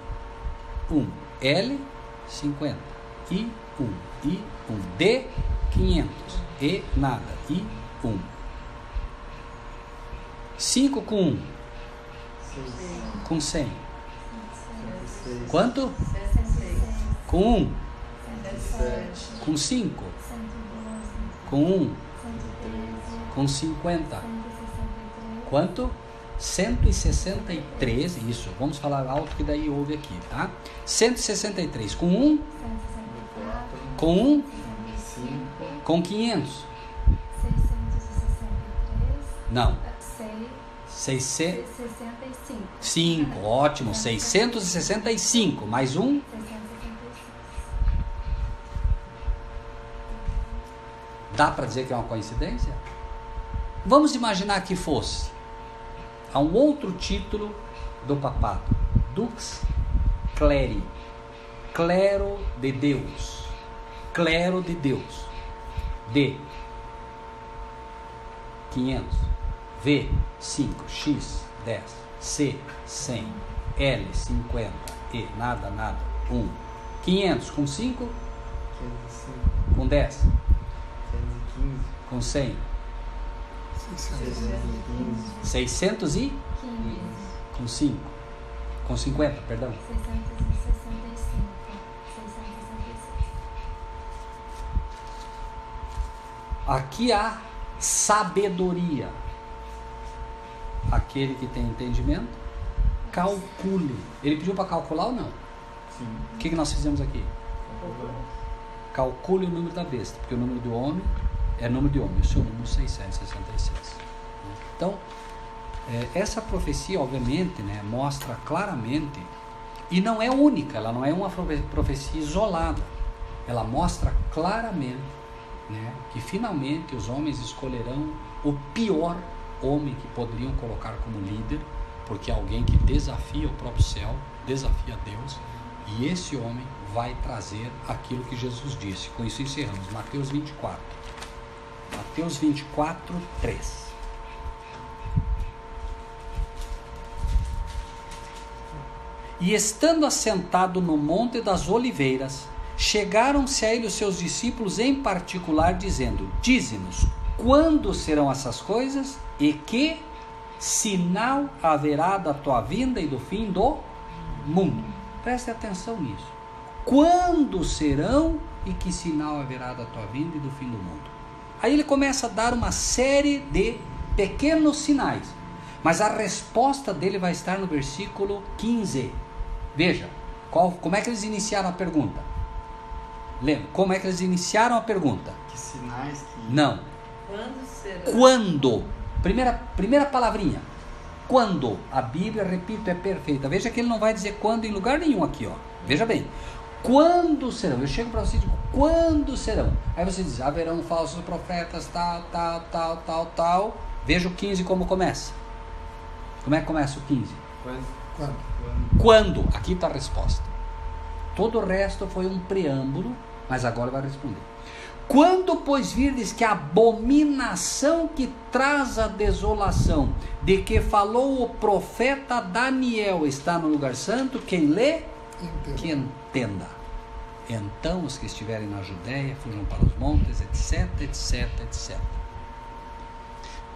1 L 50 I 1 D 500 E nada I 1 5 com 1 com 100 quanto? Com 1 com 5 com 1 com 50 quanto? 163, isso, vamos falar alto que daí ouve aqui, tá? 163 com 1 com 1 com 500 não 665 ótimo, 665 mais 1 dá para dizer que é uma coincidência? Vamos imaginar que fosse há um outro título do papado, Dux Cleri, clero de Deus, clero de Deus, D 500, V 5, X 10, C 100, L 50, E nada 1, 500 com 5, 505, com 10, 515, com 100, 615, 600 e com 5, com 50, perdão. 665. Aqui há sabedoria. Aquele que tem entendimento, calcule. Ele pediu para calcular ou não? Sim. O que nós fizemos aqui? Calcule o número da besta, porque o número do homem é número de homem, o seu número 666. Então, essa profecia, obviamente, né, mostra claramente, e não é única, ela não é uma profecia isolada. ela mostra claramente, né, que finalmente os homens escolherão o pior homem que poderiam colocar como líder, porque é alguém que desafia o próprio céu, desafia Deus, e esse homem vai trazer aquilo que Jesus disse. Com isso encerramos. Mateus 24. Mateus 24, 3. E estando assentado no Monte das Oliveiras, chegaram-se a ele os seus discípulos em particular, dizendo: Dize-nos, quando serão essas coisas e que sinal haverá da tua vinda e do fim do mundo? Preste atenção nisso. Quando serão e que sinal haverá da tua vinda e do fim do mundo? Aí ele começa a dar uma série de pequenos sinais, mas a resposta dele vai estar no versículo 15. Veja, como é que eles iniciaram a pergunta? Lembra? Como é que eles iniciaram a pergunta? Que sinais que... Não. Quando será? Quando. Primeira palavrinha. Quando. A Bíblia, repito, é perfeita. Veja que ele não vai dizer quando em lugar nenhum aqui, ó. Veja bem. Quando serão? Eu chego para você e digo, quando serão? Aí você diz, haverão falsos profetas, tal. Veja o 15 como começa. Como é que começa o 15? Quando? Aqui está a resposta. Todo o resto foi um preâmbulo, mas agora vai responder. Quando, pois, virdes que a abominação que traz a desolação, de que falou o profeta Daniel, está no lugar santo, quem lê, que entenda. Então, os que estiverem na Judéia, fujam para os montes, etc, etc, etc.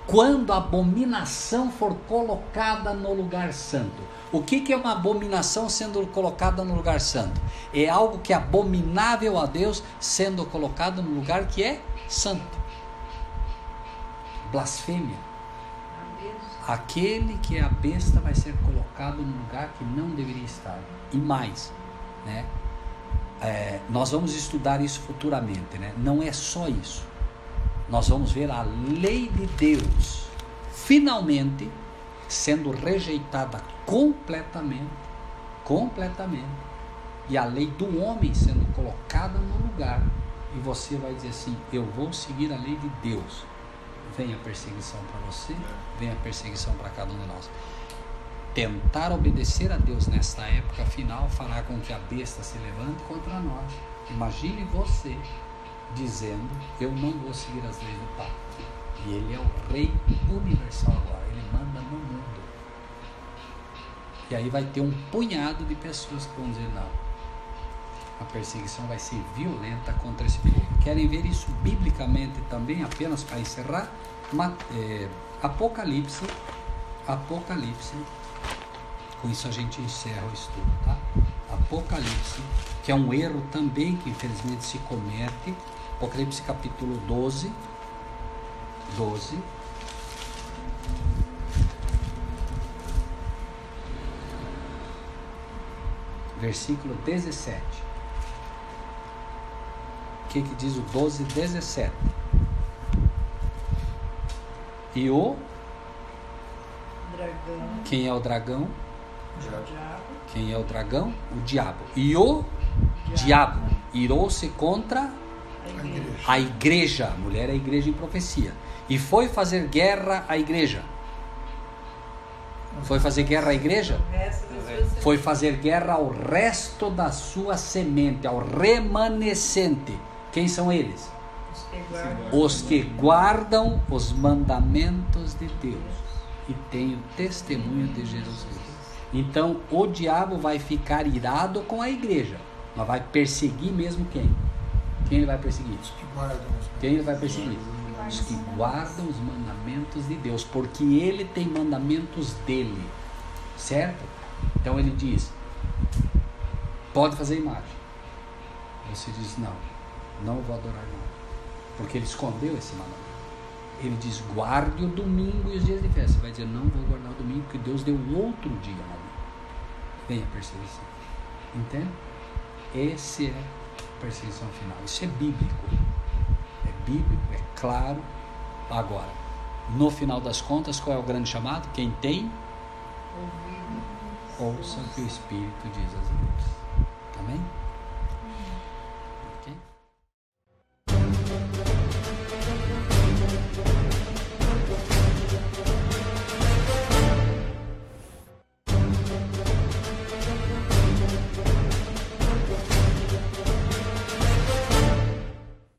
Quando a abominação for colocada no lugar santo. O que é uma abominação sendo colocada no lugar santo? É algo que é abominável a Deus sendo colocado no lugar que é santo. Blasfêmia. Aquele que é a besta vai ser colocado no lugar que não deveria estar. E mais, né? Nós vamos estudar isso futuramente, né? Não é só isso. Nós vamos ver a lei de Deus finalmente sendo rejeitada completamente, e a lei do homem sendo colocada no lugar, e você vai dizer assim, eu vou seguir a lei de Deus. Vem a perseguição para você, vem a perseguição para cada um de nós. Tentar obedecer a Deus nesta época final fará com que a besta se levante contra nós. Imagine você dizendo, eu não vou seguir as leis do Pai. E Ele é o Rei universal agora, Ele manda no mundo. E aí vai ter um punhado de pessoas que vão dizer, não, a perseguição vai ser violenta contra esse povo. Querem ver isso biblicamente também, apenas para encerrar? Apocalipse, com isso a gente encerra o estudo, tá? Apocalipse, que é um erro também que infelizmente se comete. Apocalipse capítulo 12, versículo 17. O que diz o 12, 17? E o dragão. Quem é o dragão? O diabo. Quem é o dragão? O diabo. E o diabo irou-se contra a igreja. A mulher é a igreja em profecia. E foi fazer guerra à igreja. Foi fazer guerra à igreja? Foi fazer guerra ao resto da sua semente, ao remanescente. Quem são eles? Os que guardam os mandamentos de Deus e têm o testemunho de Jesus Cristo. Então o diabo vai ficar irado com a igreja, mas vai perseguir mesmo quem? Quem ele vai perseguir? Quem ele vai perseguir? Os que guardam os mandamentos de Deus, porque ele tem mandamentos dele, certo? Então ele diz, pode fazer imagem. Você diz, não vou adorar nada, porque ele escondeu esse mandamento. Ele diz, guarde o domingo e os dias de festa. Você vai dizer, não vou guardar o domingo, porque Deus deu outro dia na mim. Vem a perseguição. Entende? Esse é a perseguição final. Isso é bíblico. É bíblico, é claro. Agora, no final das contas, qual é o grande chamado? Quem tem, ouça o que o Espírito diz às igrejas. Amém?